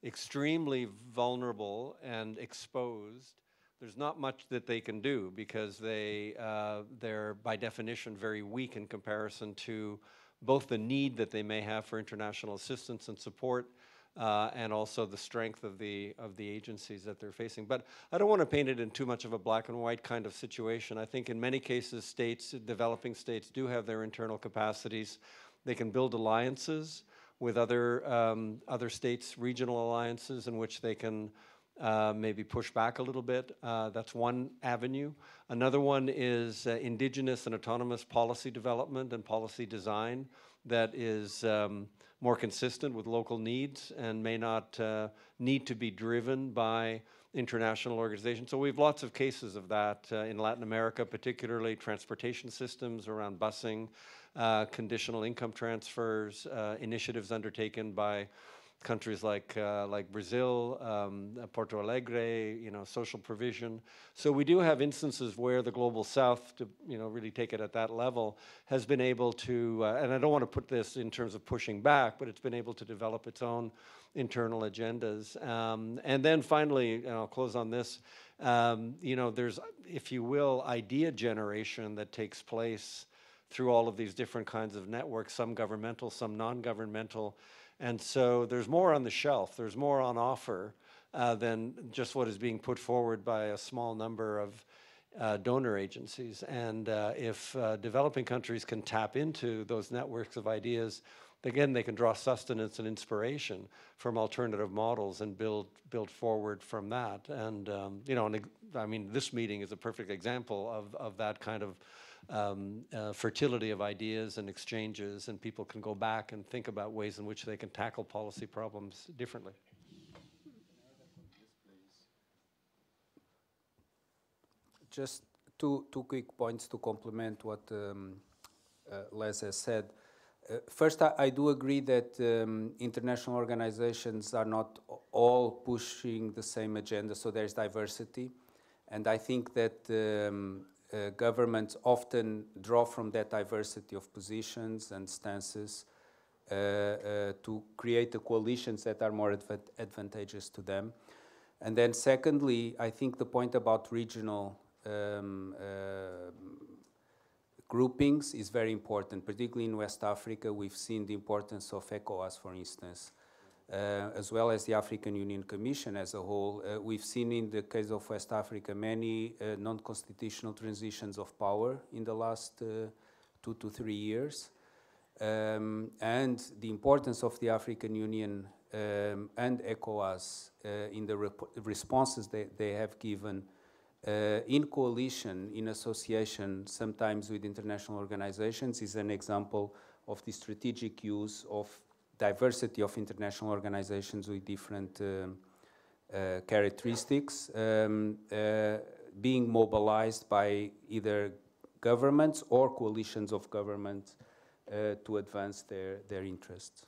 extremely vulnerable and exposed, there's not much that they can do because they're by definition very weak in comparison to both the need that they may have for international assistance and support and also the strength of the agencies that they're facing. But I don't want to paint it in too much of a black and white kind of situation. I think in many cases states, developing states, do have their internal capacities. They can build alliances with other states, regional alliances in which they can maybe push back a little bit. That's one avenue. Another one is indigenous and autonomous policy development and policy design that is more consistent with local needs and may not need to be driven by international organizations. So we have lots of cases of that in Latin America, particularly transportation systems around busing, conditional income transfers, initiatives undertaken by countries like Brazil, Porto Alegre, social provision. So we do have instances where the global south, to really take it at that level, has been able to, and I don't want to put this in terms of pushing back, but it's been able to develop its own internal agendas. And then finally, and I'll close on this, there's, if you will, idea generation that takes place through all of these different kinds of networks, some governmental, some non-governmental. And so there's more on the shelf, there's more on offer than just what is being put forward by a small number of donor agencies. And if developing countries can tap into those networks of ideas, again, they can draw sustenance and inspiration from alternative models and build forward from that. And, I mean, this meeting is a perfect example of that kind of fertility of ideas and exchanges, and people can go back and think about ways in which they can tackle policy problems differently. Just two quick points to complement what Les has said. First, I do agree that international organizations are not all pushing the same agenda, so there's diversity. And I think that governments often draw from that diversity of positions and stances to create the coalitions that are more advantageous to them. And then secondly, I think the point about regional groupings is very important, particularly in West Africa. We've seen the importance of ECOWAS, for instance, as well as the African Union Commission as a whole. We've seen in the case of West Africa many non-constitutional transitions of power in the last 2 to 3 years. And the importance of the African Union and ECOWAS in the responses they have given in coalition, in association, sometimes with international organizations, is an example of the strategic use of diversity of international organizations with different characteristics being mobilized by either governments or coalitions of governments to advance their interests.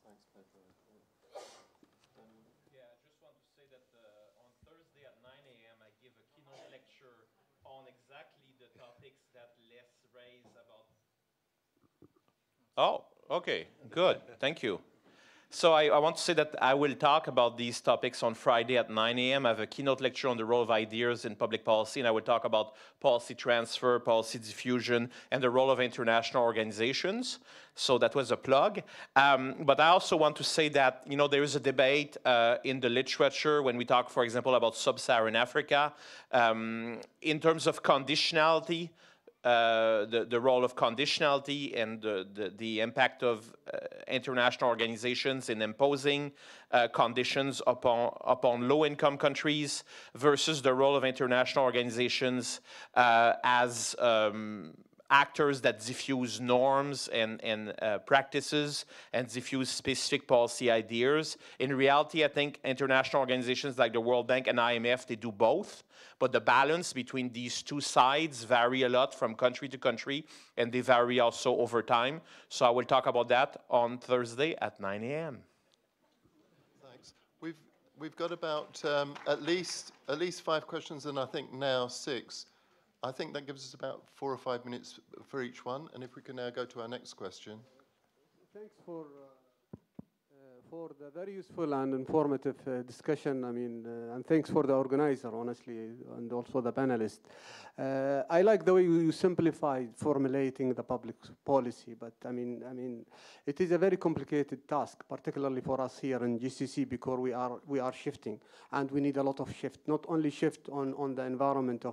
Thanks, Pedro. Yeah, I just want to say that on Thursday at 9 a.m. I give a keynote lecture on exactly the topics that Les raised about. Oh, okay, good, thank you. So I want to say that I will talk about these topics on Friday at 9 a.m. I have a keynote lecture on the role of ideas in public policy, and I will talk about policy transfer, policy diffusion, and the role of international organizations. So that was a plug. But I also want to say that, there is a debate in the literature when we talk, for example, about sub-Saharan Africa, in terms of conditionality, the role of conditionality and the impact of international organizations in imposing conditions upon low-income countries versus the role of international organizations as actors that diffuse norms and practices and diffuse specific policy ideas. In reality, I think international organizations like the World Bank and IMF, they do both. But the balance between these two sides vary a lot from country to country, and they vary also over time. So I will talk about that on Thursday at 9 a.m. Thanks. We've got about at least 5 questions, and I think now 6. I think that gives us about 4 or 5 minutes for each one, and if we can now go to our next question. Thanks for the very useful and informative discussion. I mean, and thanks for the organizer, honestly, and also the panelists. I like the way you simplified formulating the public policy, but I mean, it is a very complicated task, particularly for us here in GCC, because we are shifting, and we need a lot of shift. Not only shift on the environment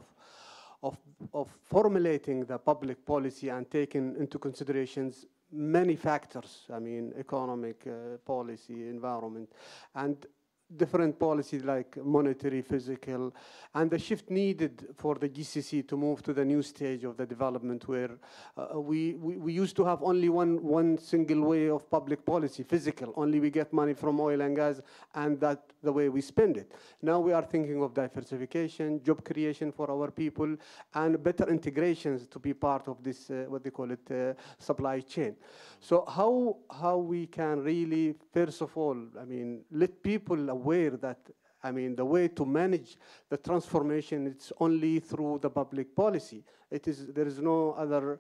of formulating the public policy and taking into considerations many factors, I mean, economic, policy, environment, and different policies like monetary, physical, and the shift needed for the GCC to move to the new stage of the development where we used to have only one single way of public policy, physical, only we get money from oil and gas, and that's the way we spend it. Now we are thinking of diversification, job creation for our people, and better integrations to be part of this, what they call it, supply chain. So how we can really, first of all, I mean, let people aware that, I mean, the way to manage the transformation, it's only through the public policy. There is no other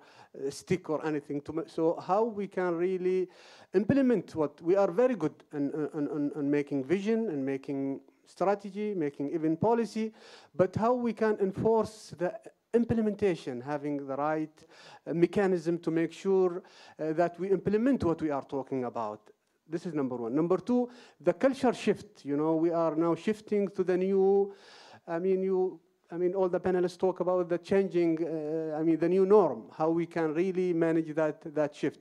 stick or anything to so how we can really implement what we are very good in making vision and making strategy, making even policy, but how we can enforce the implementation, having the right mechanism to make sure that we implement what we are talking about. This is number one. Number two, the culture shift. You know, we are now shifting to the new, I mean, all the panelists talk about the changing, the new norm, how we can really manage that shift.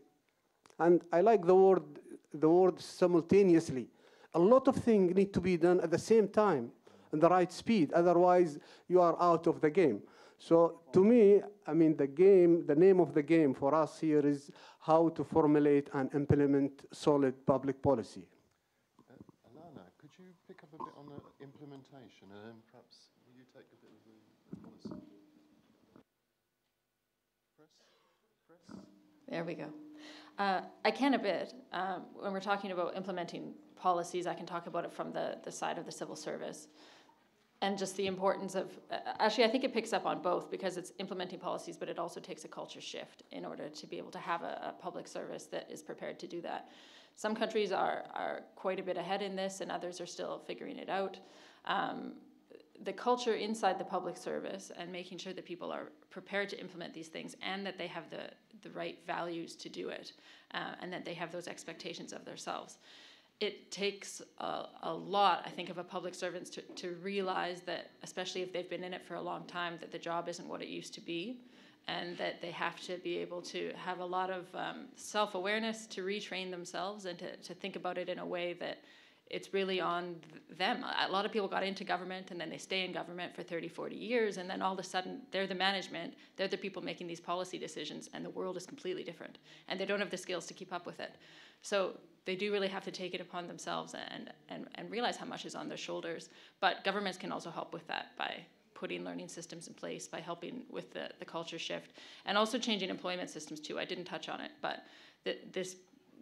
And I like the word simultaneously. A lot of things need to be done at the same time, in the right speed. Otherwise, you are out of the game. So to me, I mean, the name of the game for us here is how to formulate and implement solid public policy. Alana, could you pick up a bit on the implementation, and then perhaps will you take a bit of the policy? Press? There we go. I can a bit. When we're talking about implementing policies, I can talk about it from the side of the civil service. And just the importance of, actually I think it picks up on both because it's implementing policies, but it also takes a culture shift in order to be able to have a public service that is prepared to do that. Some countries are quite a bit ahead in this and others are still figuring it out. The culture inside the public service and making sure that people are prepared to implement these things and that they have the right values to do it and that they have those expectations of themselves. It takes a lot, I think, of a public servant to realize that, especially if they've been in it for a long time, that the job isn't what it used to be, and that they have to be able to have a lot of self-awareness to retrain themselves and to think about it in a way that it's really on them. A lot of people got into government and then they stay in government for 30, 40 years, and then all of a sudden they're the management, they're the people making these policy decisions, and the world is completely different, and they don't have the skills to keep up with it. So they do really have to take it upon themselves and realize how much is on their shoulders. But governments can also help with that by putting learning systems in place, by helping with the culture shift, and also changing employment systems too. I didn't touch on it, but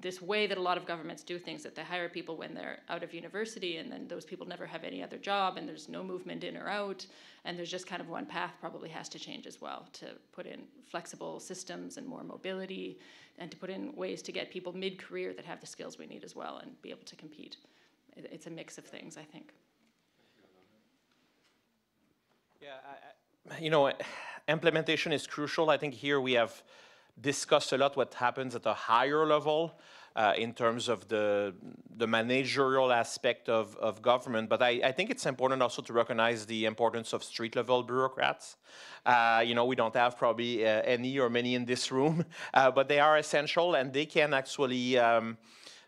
this way that a lot of governments do things, that they hire people when they're out of university, and then those people never have any other job, and there's no movement in or out, and there's just kind of one path, probably has to change as well, to put in flexible systems and more mobility, and to put in ways to get people mid-career that have the skills we need as well and be able to compete. It's a mix of things, I think. Yeah, implementation is crucial. I think here we have discussed a lot what happens at a higher level in terms of the managerial aspect of government. But I think it's important also to recognize the importance of street-level bureaucrats. We don't have probably any or many in this room, but they are essential, and they can actually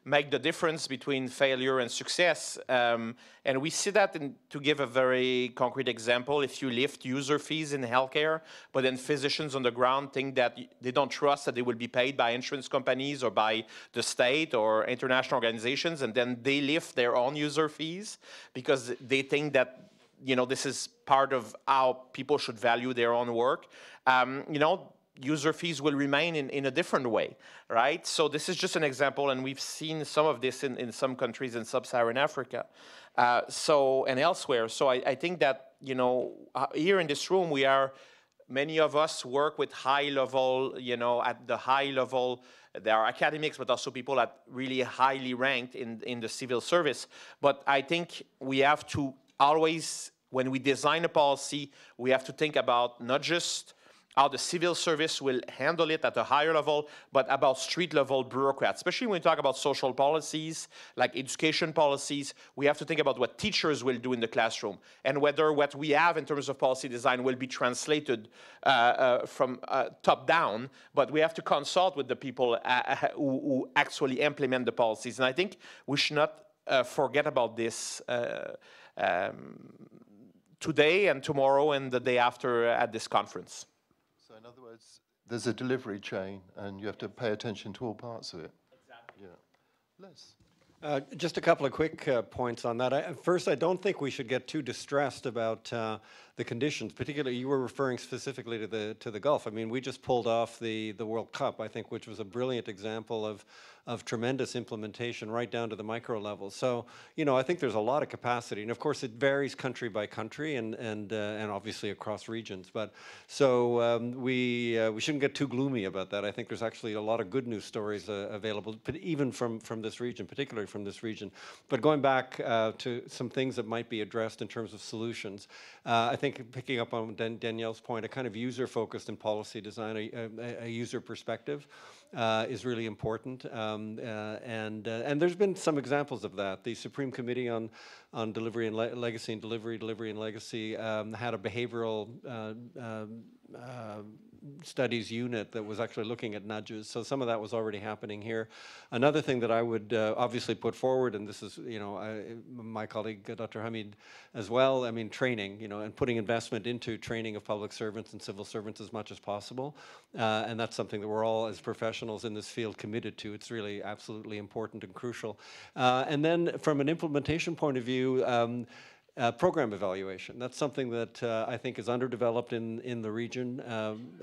make the difference between failure and success. And we see that to give a very concrete example, if you lift user fees in healthcare, but then physicians on the ground think that they don't trust that they will be paid by insurance companies or by the state or international organizations, and then they lift their own user fees because they think that this is part of how people should value their own work. User fees will remain in a different way, right? So this is just an example, and we've seen some of this in some countries in sub-Saharan Africa, and elsewhere. So I think that, here in this room, we are many of us work with high level, you know, at the high level. There are academics, but also people that really highly ranked in the civil service. But I think we have to always, when we design a policy, we have to think about not just how the civil service will handle it at a higher level, but about street-level bureaucrats. Especially when we talk about social policies, like education policies, we have to think about what teachers will do in the classroom and whether what we have in terms of policy design will be translated from top down, but we have to consult with the people who actually implement the policies. And I think we should not forget about this today and tomorrow and the day after at this conference. So in other words, there's a delivery chain and you have to pay attention to all parts of it. Exactly. Yeah. Les? Just a couple of quick points on that. First, I don't think we should get too distressed about the conditions. Particularly, you were referring specifically to the Gulf. I mean, we just pulled off the World Cup, I think, which was a brilliant example of tremendous implementation right down to the micro level. So, you know, I think there's a lot of capacity, and of course, it varies country by country and obviously across regions. But so we shouldn't get too gloomy about that. I think there's actually a lot of good news stories available, but even from this region, particularly from this region. But going back to some things that might be addressed in terms of solutions, I think picking up on Danielle's point, a kind of user-focused in policy design, a user perspective is really important. And there's been some examples of that. The Supreme Committee on Delivery and Legacy and Delivery and Legacy had a behavioral studies unit that was actually looking at nudges. So some of that was already happening here. Another thing that I would obviously put forward, and this is, you know, my colleague Dr. Hamid as well, I mean, training, you know, and putting investment into training of public servants and civil servants as much as possible. And that's something that we're all as professionals in this field committed to. It's really absolutely important and crucial. And then from an implementation point of view, program evaluation. That's something that I think is underdeveloped in the region,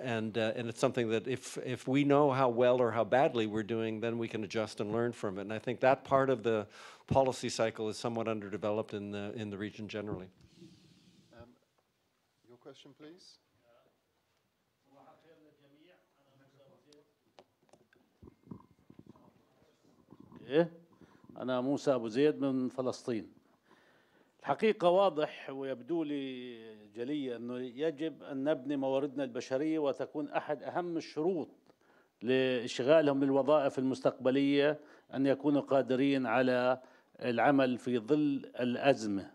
and it's something that if we know how well or how badly we're doing, then we can adjust and learn from it. And I think that part of the policy cycle is somewhat underdeveloped in the region generally. Your question, please. أنا موسى أبو زيد من فلسطين. الحقيقة واضح ويبدو لي جليا أنه يجب أن نبني مواردنا البشرية وتكون أحد أهم الشروط لإشغالهم للوظائف المستقبلية أن يكونوا قادرين على العمل في ظل الأزمة،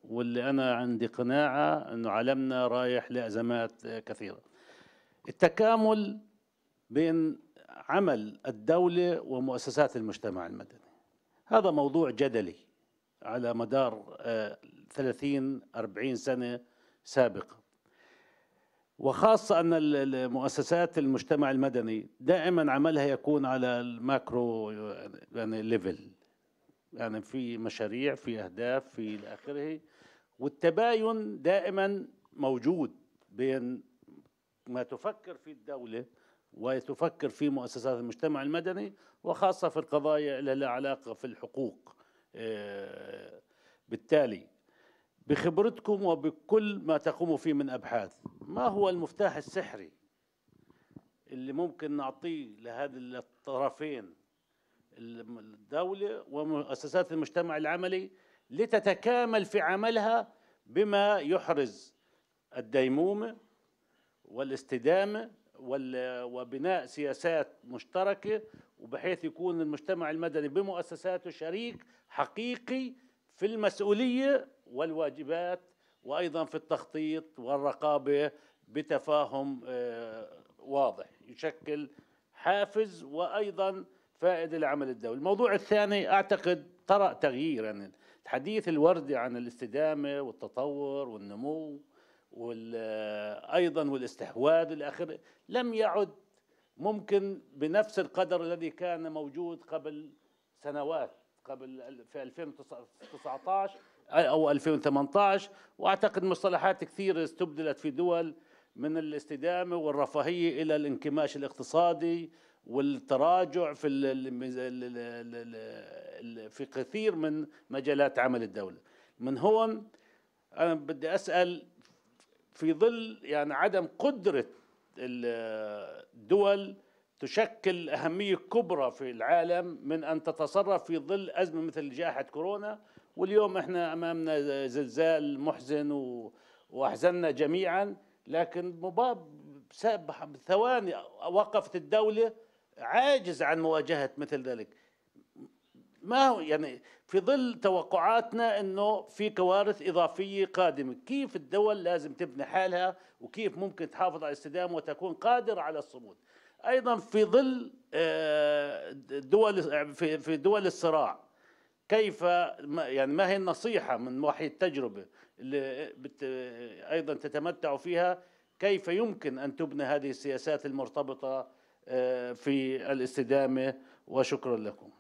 واللي أنا عندي قناعة أنه عالمنا رايح لأزمات كثيرة. التكامل بين عمل الدولة ومؤسسات المجتمع المدني هذا موضوع جدلي على مدار 30-40 سنة سابقة، وخاصة أن مؤسسات المجتمع المدني دائما عملها يكون على الماكرو يعني ليفل، يعني في مشاريع، في أهداف، في آخره، والتباين دائما موجود بين ما تفكر في الدولة وتفكر في مؤسسات المجتمع المدني، وخاصة في القضايا اللي لها علاقة في الحقوق. بالتالي بخبرتكم وبكل ما تقوموا فيه من أبحاث، ما هو المفتاح السحري اللي ممكن نعطيه لهذه الطرفين، الدولة ومؤسسات المجتمع العملي، لتتكامل في عملها بما يحرز الديمومة والاستدامة وبناء سياسات مشتركة، وبحيث يكون المجتمع المدني بمؤسساته شريك حقيقي في المسؤولية والواجبات، وأيضا في التخطيط والرقابة بتفاهم واضح يشكل حافز وأيضا فائدة لعمل الدولة. الموضوع الثاني أعتقد طرأ تغيير، يعني الحديث الوردي عن الاستدامة والتطور والنمو أيضا والاستحواذ الآخر لم يعد ممكن بنفس القدر الذي كان موجود قبل سنوات، قبل في 2019 أو 2018. وأعتقد مصطلحات كثيرة استبدلت في دول من الاستدامة والرفاهية إلى الانكماش الاقتصادي والتراجع في كثير من مجالات عمل الدولة. من هون أنا بدي أسأل في ظل يعني عدم قدرة الدول تشكل أهمية كبرى في العالم من أن تتصرف في ظل أزمة مثل جائحة كورونا. واليوم احنا أمامنا زلزال محزن وأحزننا جميعا، لكن ثواني وقفت الدولة عاجز عن مواجهة مثل ذلك. ما هو يعني في ظل توقعاتنا انه في كوارث اضافيه قادمه، كيف الدول لازم تبني حالها وكيف ممكن تحافظ على الاستدامه وتكون قادره على الصمود. ايضا في ظل في دول الصراع، كيف يعني ما هي النصيحه من وحي التجربه اللي ايضا تتمتع فيها، كيف يمكن ان تبنى هذه السياسات المرتبطه في الاستدامه؟ وشكرا لكم.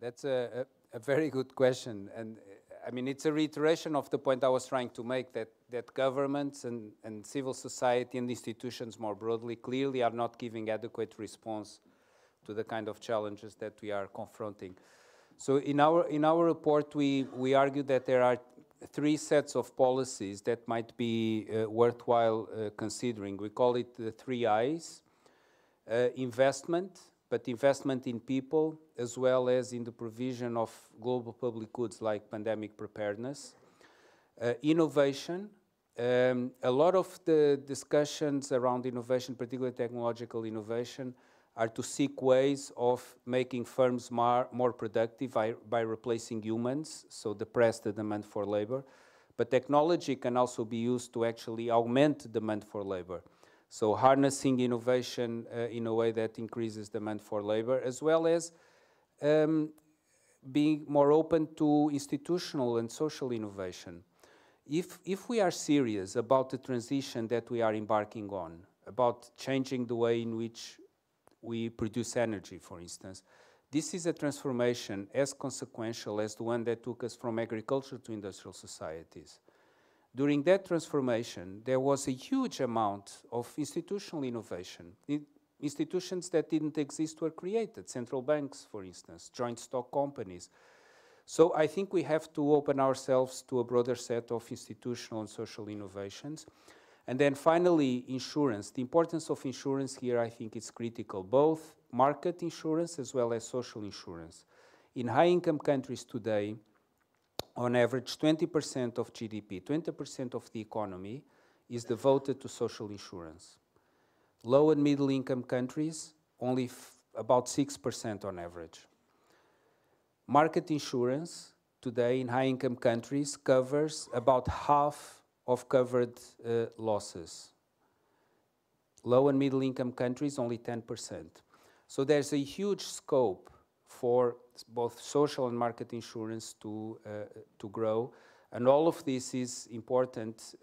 That's a very good question. And I mean, it's a reiteration of the point I was trying to make, that governments and civil society and institutions more broadly clearly are not giving adequate response to the kind of challenges that we are confronting. So in our report, we argue that there are three sets of policies that might be worthwhile considering. We call it the 3 I's: investment, but investment in people, as well as in the provision of global public goods like pandemic preparedness. Innovation. A lot of the discussions around innovation, particularly technological innovation, are to seek ways of making firms more productive by replacing humans, so depress the demand for labor. But technology can also be used to actually augment demand for labor. So harnessing innovation in a way that increases demand for labor, as well as being more open to institutional and social innovation. If we are serious about the transition that we are embarking on, about changing the way in which we produce energy, for instance, this is a transformation as consequential as the one that took us from agriculture to industrial societies. During that transformation, there was a huge amount of institutional innovation. Institutions that didn't exist were created, central banks, for instance, joint stock companies. So I think we have to open ourselves to a broader set of institutional and social innovations. And then finally, insurance. The importance of insurance here, I think, is critical, both market insurance as well as social insurance. In high-income countries today, on average, 20% of GDP, 20% of the economy is devoted to social insurance. Low and middle-income countries, only about 6% on average. Market insurance today in high-income countries covers about half of covered losses. Low and middle-income countries, only 10%. So there's a huge scope for both social and market insurance to grow. And all of this is important,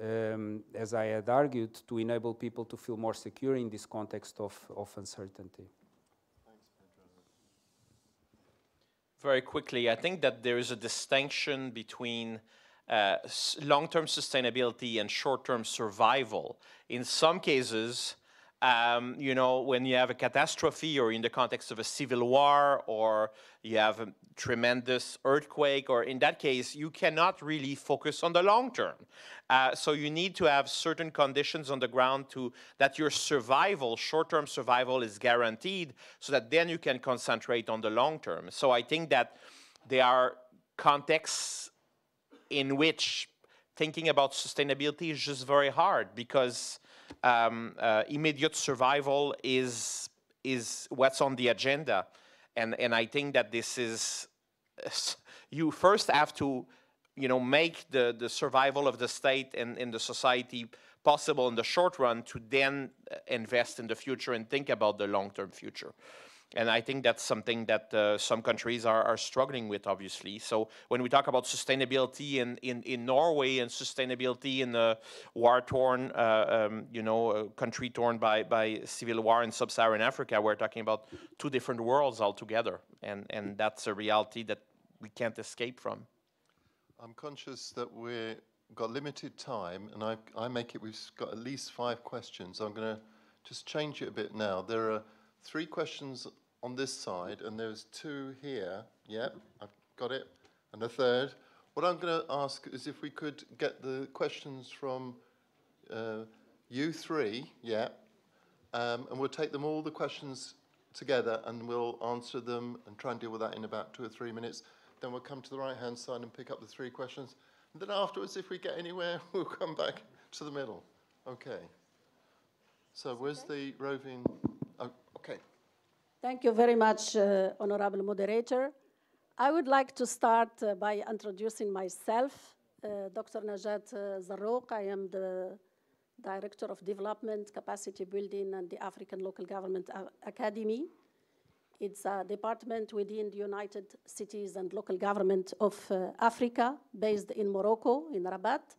as I had argued, to enable people to feel more secure in this context of uncertainty. Thanks, Pedro. Very quickly, I think that there is a distinction between long-term sustainability and short-term survival. In some cases, you know, when you have a catastrophe or in the context of a civil war or you have a tremendous earthquake, or in that case, you cannot really focus on the long term. So you need to have certain conditions on the ground that your survival, short-term survival, is guaranteed so that then you can concentrate on the long term. So I think that there are contexts in which thinking about sustainability is just very hard because immediate survival is what's on the agenda. And I think that this is, you first have to, you know, make the survival of the state and in the society possible in the short run to then invest in the future and think about the long-term future. And I think that's something that some countries are struggling with, obviously. So when we talk about sustainability in Norway and sustainability in a war-torn, you know, country torn by civil war in sub-Saharan Africa, we're talking about two different worlds altogether. And that's a reality that we can't escape from. I'm conscious that we've got limited time, and I make it, we've got at least 5 questions. I'm going to just change it a bit now. There are 3 questions on this side, and there's 2 here. Yep, I've got it. And a 3rd. What I'm going to ask is if we could get the questions from you 3, yeah, and we'll take them all the questions together and we'll answer them and try and deal with that in about 2 or 3 minutes. Then we'll come to the right-hand side and pick up the 3 questions. And then afterwards, if we get anywhere, we'll come back to the middle. Okay. So where's the roving? Oh, okay. Thank you very much, Honorable Moderator. I would like to start by introducing myself. Dr. Najat Zarrouk. I am the Director of Development, Capacity Building, and the African Local Government Academy. It's a department within the United Cities and Local Government of Africa, based in Morocco, in Rabat,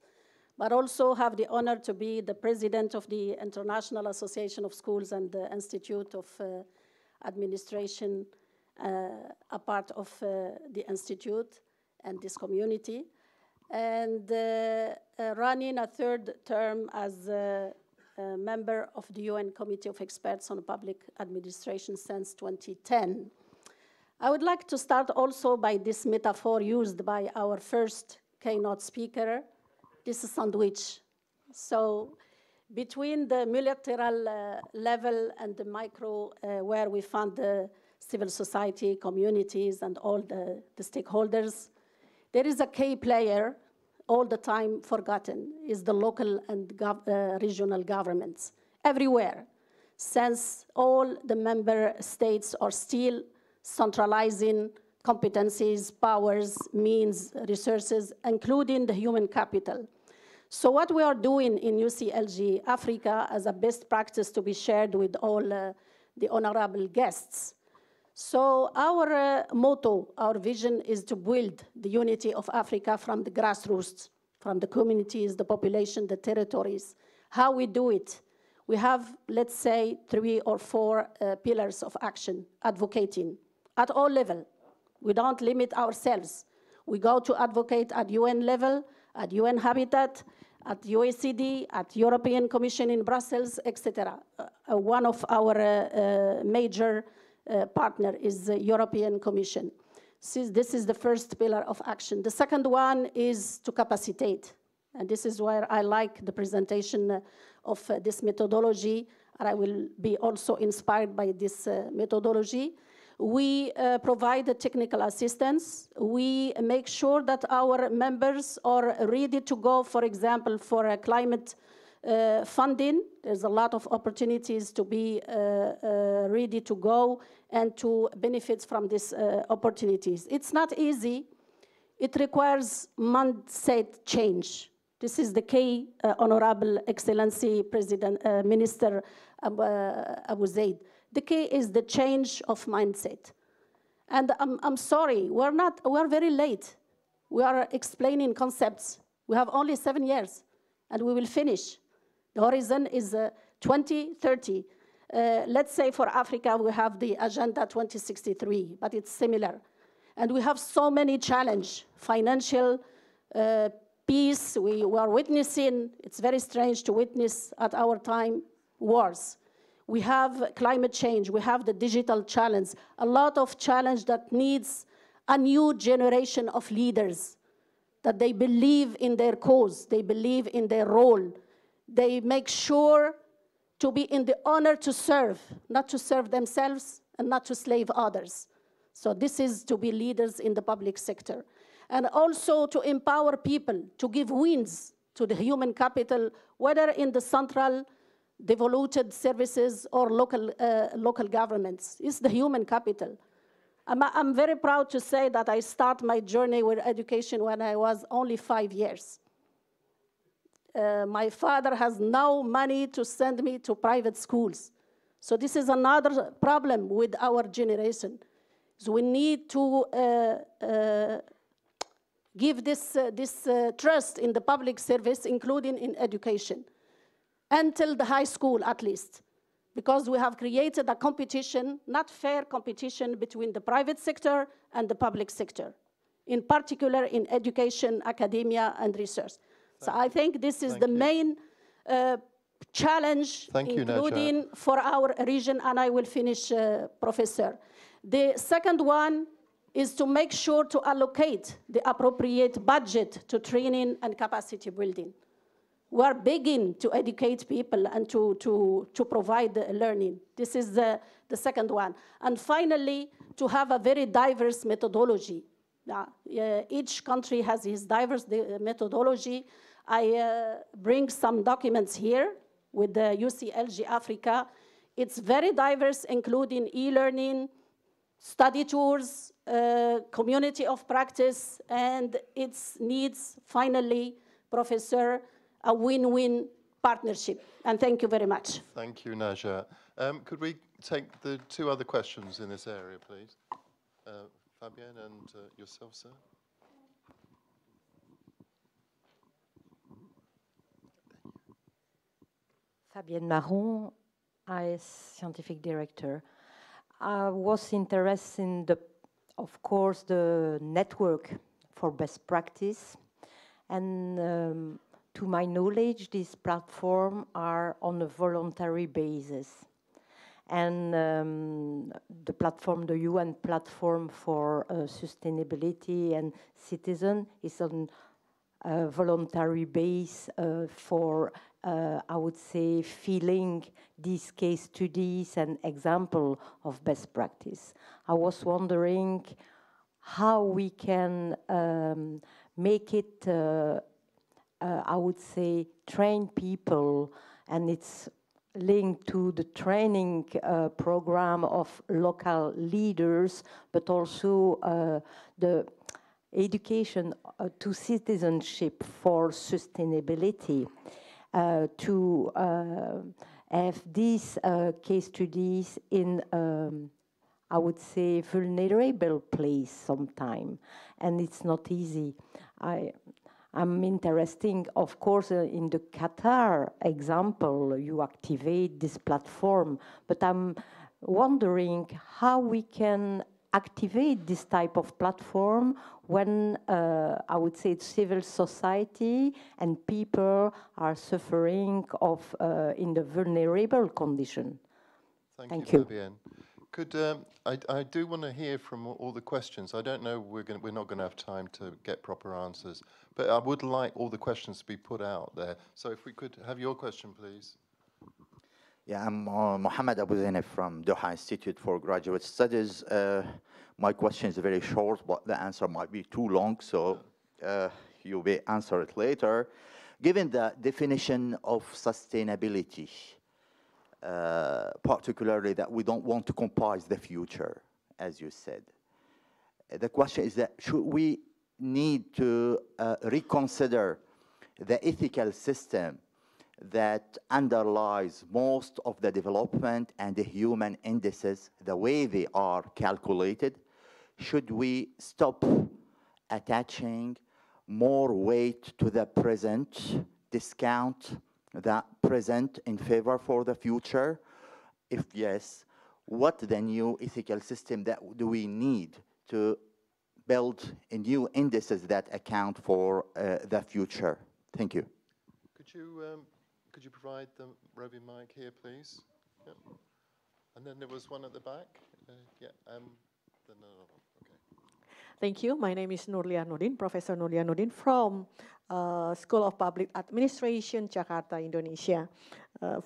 but also have the honor to be the president of the International Association of Schools and the Institute of Administration, a part of the institute and this community, and running a 3rd term as a member of the UN Committee of Experts on Public Administration since 2010. I would like to start also by this metaphor used by our first keynote speaker. This is sandwich. So between the multilateral level and the micro, where we fund the civil society, communities, and all the stakeholders, there is a key player all the time forgotten, is the local and regional governments everywhere, since all the member states are still centralizing competencies, powers, means, resources, including the human capital. So what we are doing in UCLG Africa as a best practice to be shared with all the honorable guests. So our motto, our vision is to build the unity of Africa from the grassroots, from the communities, the population, the territories. How we do it? We have, let's say, 3 or 4 pillars of action, advocating at all levels. We don't limit ourselves. We go to advocate at UN level, at UN Habitat, at OECD, at European Commission in Brussels, etc. One of our major partner is the European Commission. This is the first pillar of action. The second one is to capacitate. And this is where I like the presentation of this methodology, and I will be also inspired by this methodology. We provide the technical assistance. We make sure that our members are ready to go, for example, for a climate funding. There's a lot of opportunities to be ready to go and to benefit from these opportunities. It's not easy. It requires mindset change. This is the key, Honorable Excellency President, Minister Abu Zaid. The key is the change of mindset. And I'm sorry, we're very late. We are explaining concepts. We have only 7 years, and we will finish. The horizon is 2030. Let's say for Africa, we have the Agenda 2063, but it's similar. And we have so many challenges, financial, peace. We are witnessing, it's very strange to witness at our time, wars. We have climate change, we have the digital challenge, a lot of challenge that needs a new generation of leaders, that they believe in their cause, they believe in their role. They make sure to be in the honor to serve, not to serve themselves and not to slave others. So this is to be leaders in the public sector. And also to empower people, to give wings to the human capital, whether in the central devoluted services or local governments. It's the human capital. I'm very proud to say that I start my journey with education when I was only 5 years. My father has no money to send me to private schools. So this is another problem with our generation. So we need to give this trust in the public service, including in education, until the high school at least, because we have created a competition, not fair competition, between the private sector and the public sector, in particular in education, academia, and research. So I think this is the main challenge, Thank you, including for our region, and I will finish, Professor. The second one is to make sure to allocate the appropriate budget to training and capacity building. We are begging to educate people and to provide learning. This is the second one. And finally, to have a very diverse methodology. Each country has its diverse methodology. I bring some documents here with the UCLG Africa. It's very diverse, including e-learning, study tours, community of practice, and it needs, finally, Professor, a win-win partnership. And thank you very much. Thank you, Najat. Could we take the two other questions in this area, please? Fabienne and yourself, sir. Fabienne Marron, IS Scientific Director. I was interested in, of course, the network for best practice. And to my knowledge, these platforms are on a voluntary basis. And the platform, the UN platform for sustainability and citizen is on a voluntary base for I would say, filling these case studies and example of best practice. I was wondering how we can make it, I would say, train people, and it's linked to the training program of local leaders, but also the education to citizenship for sustainability. To have these case studies in, I would say, vulnerable place sometime, and it's not easy. I'm interested, of course, in the Qatar example, you activate this platform, but I'm wondering how we can activate this type of platform when, I would say, civil society and people are suffering of in the vulnerable condition. Thank you, Fabienne. Could I do want to hear from all the questions. I don't know, we're not going to have time to get proper answers, but I would like all the questions to be put out there. So if we could have your question, please. Yeah, I'm Mohammed Abu Zainab from Doha Institute for Graduate Studies. My question is very short, but the answer might be too long, so you will answer it later. Given the definition of sustainability, particularly that we don't want to comprise the future, as you said, the question is that should we need to reconsider the ethical system that underlies most of the development and the human indices, the way they are calculated? Should we stop attaching more weight to the present, discount the present in favor for the future? If yes, what the new ethical system that do we need to build a new indices that account for the future? Thank you. Could you provide the roving mic here, please? Yep. And then there was one at the back. Okay. Thank you. My name is Nurlia Nurdin, Professor Nurlia Nurdin from School of Public Administration, Jakarta, Indonesia.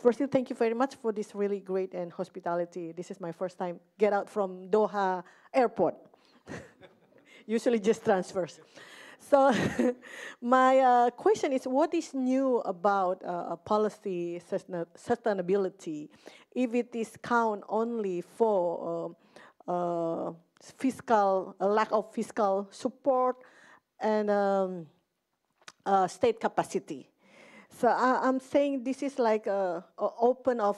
Firstly, thank you very much for this really great and hospitality. This is my first time get out from Doha Airport. Usually just transfers. So my question is, what is new about policy sustainability if it is count only for lack of fiscal support and state capacity? So I'm saying this is like a open of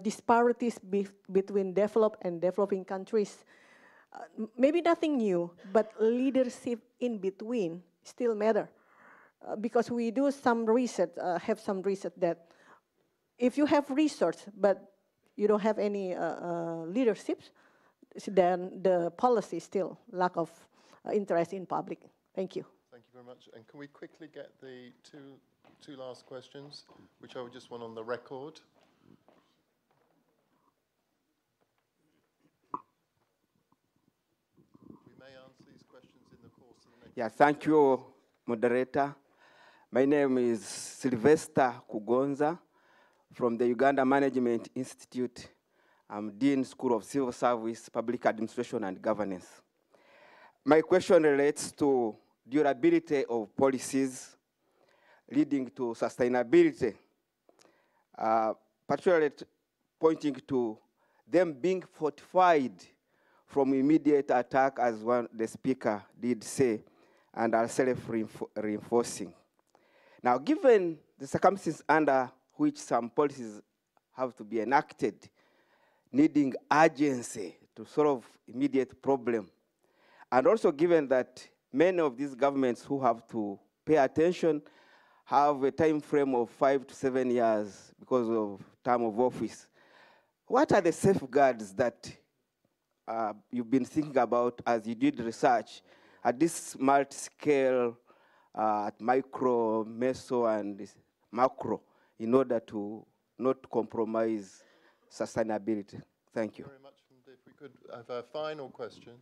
disparities between developed and developing countries. Maybe nothing new, but leadership in between still matter. Because we do some research, have some research that if you have research, but you don't have any leadership, then the policy still lack of interest in public. Thank you. Thank you very much. And can we quickly get the two two last questions, which I would just want on the record. We may answer these questions in the course of the next. Yeah, thank you, moderator. My name is Sylvester Kugonza from the Uganda Management Institute. I'm Dean School of Civil Service, Public Administration and Governance. My question relates to durability of policies leading to sustainability, particularly pointing to them being fortified from immediate attack, as the speaker did say, and are self-reinforcing. Now, given the circumstances under which some policies have to be enacted, needing urgency to solve immediate problem, and also given that many of these governments who have to pay attention have a time frame of 5 to 7 years because of term of office, what are the safeguards that you've been thinking about as you did research at this multi-scale, at micro, meso, and macro, in order to not compromise sustainability? Thank you. Very much. And if we could have a final question.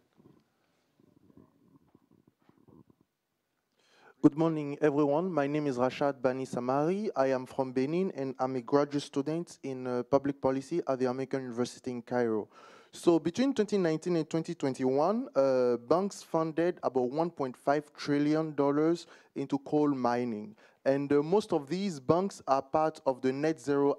Good morning, everyone. My name is Rashad Bani Samari. I am from Benin, and I'm a graduate student in public policy at the American University in Cairo. So between 2019 and 2021, banks funded about $1.5 trillion into coal mining. And most of these banks are part of the Net Zero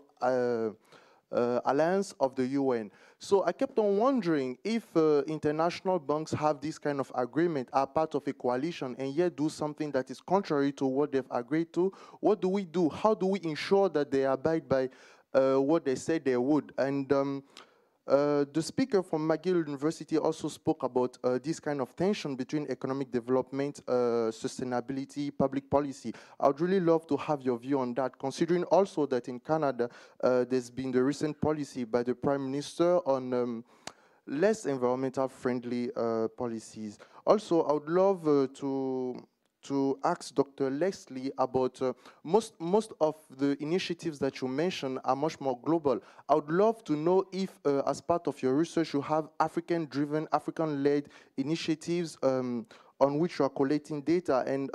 Alliance of the UN. So I kept on wondering if international banks have this kind of agreement, are part of a coalition, and yet do something that is contrary to what they've agreed to. What do we do? How do we ensure that they abide by what they said they would? And the speaker from McGill University also spoke about this kind of tension between economic development, sustainability, public policy. I would really love to have your view on that, considering also that in Canada, there's been the recent policy by the Prime Minister on less environmental friendly policies. Also, I would love to ask Dr. Leslie about most of the initiatives that you mentioned are much more global. I would love to know if, as part of your research, you have African-driven, African-led initiatives on which you are collecting data. And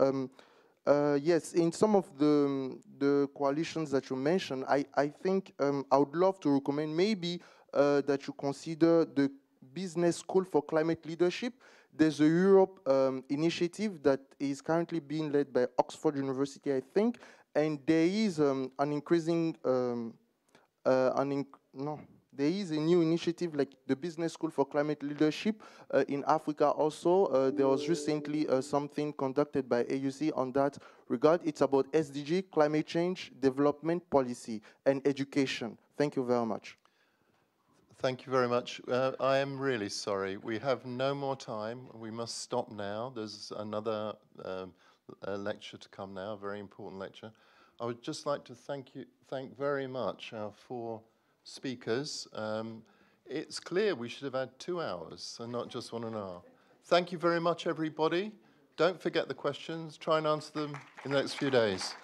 yes, in some of the coalitions that you mentioned, I think I would love to recommend maybe that you consider the Business School for Climate Leadership. There's a Europe initiative that is currently being led by Oxford University, I think, and there is an increasing, there is a new initiative like the Business School for Climate Leadership in Africa also. There was recently something conducted by AUC on that regard. It's about SDG, climate change, development policy, and education. Thank you very much. Thank you very much. I am really sorry. We have no more time. We must stop now. There's another lecture to come now, a very important lecture. I would just like to thank very much our 4 speakers. It's clear we should have had 2 hours and not just 1.5. Thank you very much, everybody. Don't forget the questions. Try and answer them in the next few days.